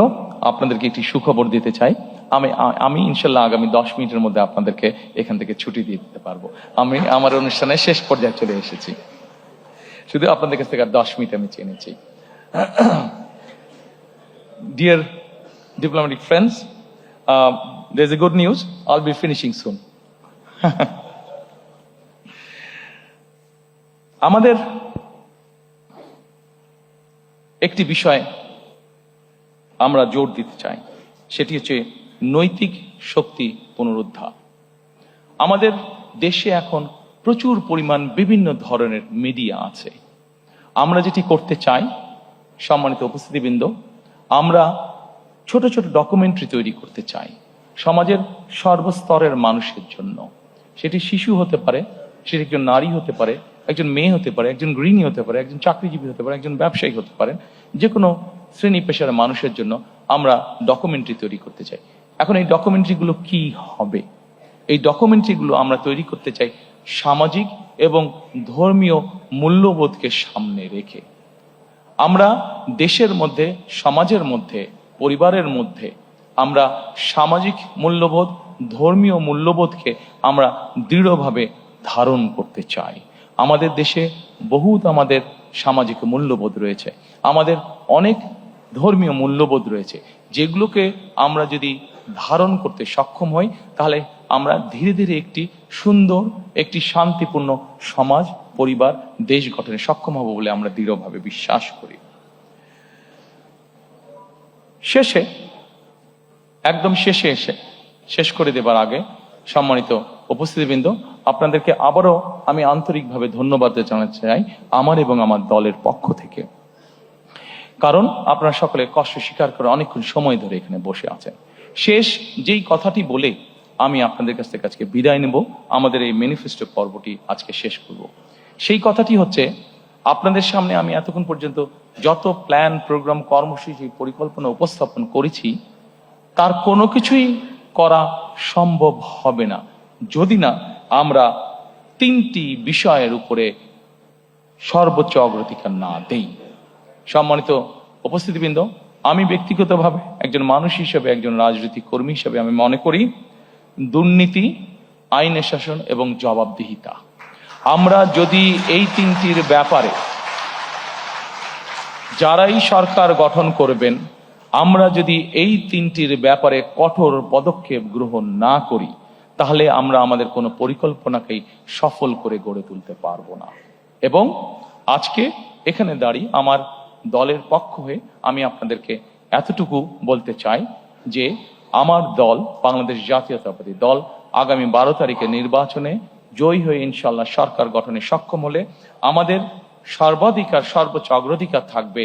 আপনাদেরকে একটি সুখবর দিতে চাই। আমি ইনশাল্লাহ আগামী 10 মিনিটের মধ্যে আপনাদেরকে এখান থেকে ছুটি দিয়ে দিতে পারবো। আমি আমার অনুষ্ঠানের শেষ পর্যায়ে চলে এসেছি, শুধু আপনাদের কাছ থেকে আর 10 মিনিট আমি চেনেছি। Dear diplomatic friends, there's a good news. I'll be finishing soon. আমাদের একটি বিষয় আমরা জোর দিতে চাই, সেটি হচ্ছে নৈতিক শক্তি পুনরুদ্ধার। আমাদের দেশে এখন প্রচুর পরিমাণ বিভিন্ন ধরনের মিডিয়া আছে। আমরা যেটি করতে চাই, সম্মানিত উপস্থিতিবৃন্দ, আমরা ছোট ছোট ডকুমেন্টারি তৈরি করতে চাই সমাজের সর্বস্তরের মানুষের জন্য। সেটি শিশু হতে পারে, সেটি একজন নারী হতে পারে, একজন মেয়ে হতে পারে, একজন গৃহিণী হতে পারে, একজন চাকরিজীবী হতে পারে, একজন ব্যবসায়ী হতে পারেন, যে কোনো শ্রেণী পেশার মানুষের জন্য আমরা ডকুমেন্টারি তৈরি করতে চাই। এখন এই ডকুমেন্টারিগুলো কি হবে? এই ডকুমেন্টারিগুলো আমরা তৈরি করতে চাই সামাজিক এবং ধর্মীয় মূল্যবোধকে সামনে রেখে। আমরা দেশের মধ্যে, সমাজের মধ্যে, পরিবারের মধ্যে আমরা সামাজিক মূল্যবোধ, ধর্মীয় মূল্যবোধকে আমরা দৃঢ়ভাবে ধারণ করতে চাই। আমাদের দেশে বহুত আমাদের সামাজিক মূল্যবোধ রয়েছে, আমাদের অনেক ধর্মীয় মূল্যবোধ রয়েছে, যেগুলোকে আমরা যদি ধারণ করতে সক্ষম হই তাহলে আমরা ধীরে ধীরে একটি সুন্দর, একটি শান্তিপূর্ণ সমাজ, পরিবার, দেশ গঠনে সক্ষম হব বলে আমরা দৃঢ়ভাবে বিশ্বাস করি। শেষে, একদম শেষে এসে শেষ করে দেবার আগে সম্মানিত উপস্থিতিবৃন্দ, আপনাদেরকে আবারও আমি আন্তরিকভাবে ধন্যবাদ জানাতে চাই আমার এবং আমার দলের পক্ষ থেকে। কারণ আপনারা সকলে কষ্ট স্বীকার করে অনেকক্ষণ সময় ধরে এখানে বসে আছেন। শেষ যেই কথাটি বলে আমি আপনাদের কাছ থেকে আজকে বিদায় নেব, আমাদের এই ম্যানিফেস্টো পর্বটি আজকে শেষ করব। সেই কথাটি হচ্ছে, আপনাদের সামনে আমি এতক্ষণ পর্যন্ত যত প্ল্যান, প্রোগ্রাম, কর্মসূচি, পরিকল্পনা উপস্থাপন করেছি তার কোনো কিছুই করা সম্ভব হবে না যদি না আমরা তিনটি বিষয়ের উপরে সর্বোচ্চ অগ্রাধিকার না দেই। সম্মানিত উপস্থিতিবৃন্দ, আমি ব্যক্তিগতভাবে একজন মানুষ হিসেবে, একজন রাজনৈতিক কর্মী হিসেবে আমি মনে করি দুর্নীতি, আইনের শাসন এবং জবাবদিহিতা, আমরা যদি এই তিনটির ব্যাপারে, যারাই সরকার গঠন করবেন, আমরা যদি এই তিনটির ব্যাপারে কঠোর পদক্ষেপ গ্রহণ না করি তাহলে আমরা আমাদের কোনো পরিকল্পনাকেই সফল করে গড়ে তুলতে পারবো না। এবং আজকে এখানে দাঁড়িয়ে আমার দলের পক্ষ হয়ে আমি আপনাদেরকে এতটুকু বলতে চাই যে আমার দল, বাংলাদেশ জাতীয়তাবাদী দল, আগামী 12 তারিখে নির্বাচনে জয়ী হয়ে ইনশাল্লাহ সরকার গঠনে সক্ষম হলে আমাদের সর্বাধিকার, সর্বোচ্চ অগ্রাধিকার থাকবে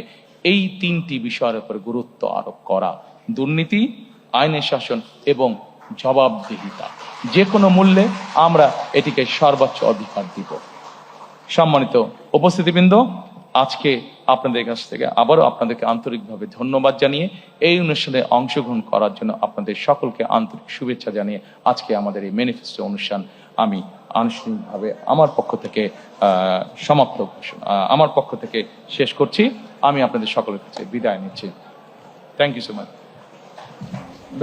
এই তিনটি বিষয়ের উপর গুরুত্ব আরোপ করা: দুর্নীতি, আইনের শাসন এবং জবাবদিহিতা। যে কোনো মূল্যে আমরা এটিকে সর্বোচ্চ অধিকার দিব। সম্মানিত উপস্থিতিবৃন্দ, আজকে আপনাদের কাছ থেকে আবারও আপনাদেরকে আন্তরিকভাবে ধন্যবাদ জানিয়ে এই অনুষ্ঠানে অংশগ্রহণ করার জন্য আপনাদের সকলকে আন্তরিক শুভেচ্ছা জানিয়ে আজকে আমাদের এই ম্যানিফেস্টো অনুষ্ঠান আমি আনুষ্ঠানিকভাবে আমার পক্ষ থেকে শেষ করছি। আমি আপনাদের সকলের কাছে বিদায় নিচ্ছি। Thank you so much.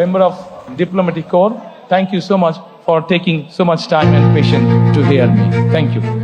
Member of Diplomatic Corps, thank you so much for taking so much time and patience to hear me. Thank you.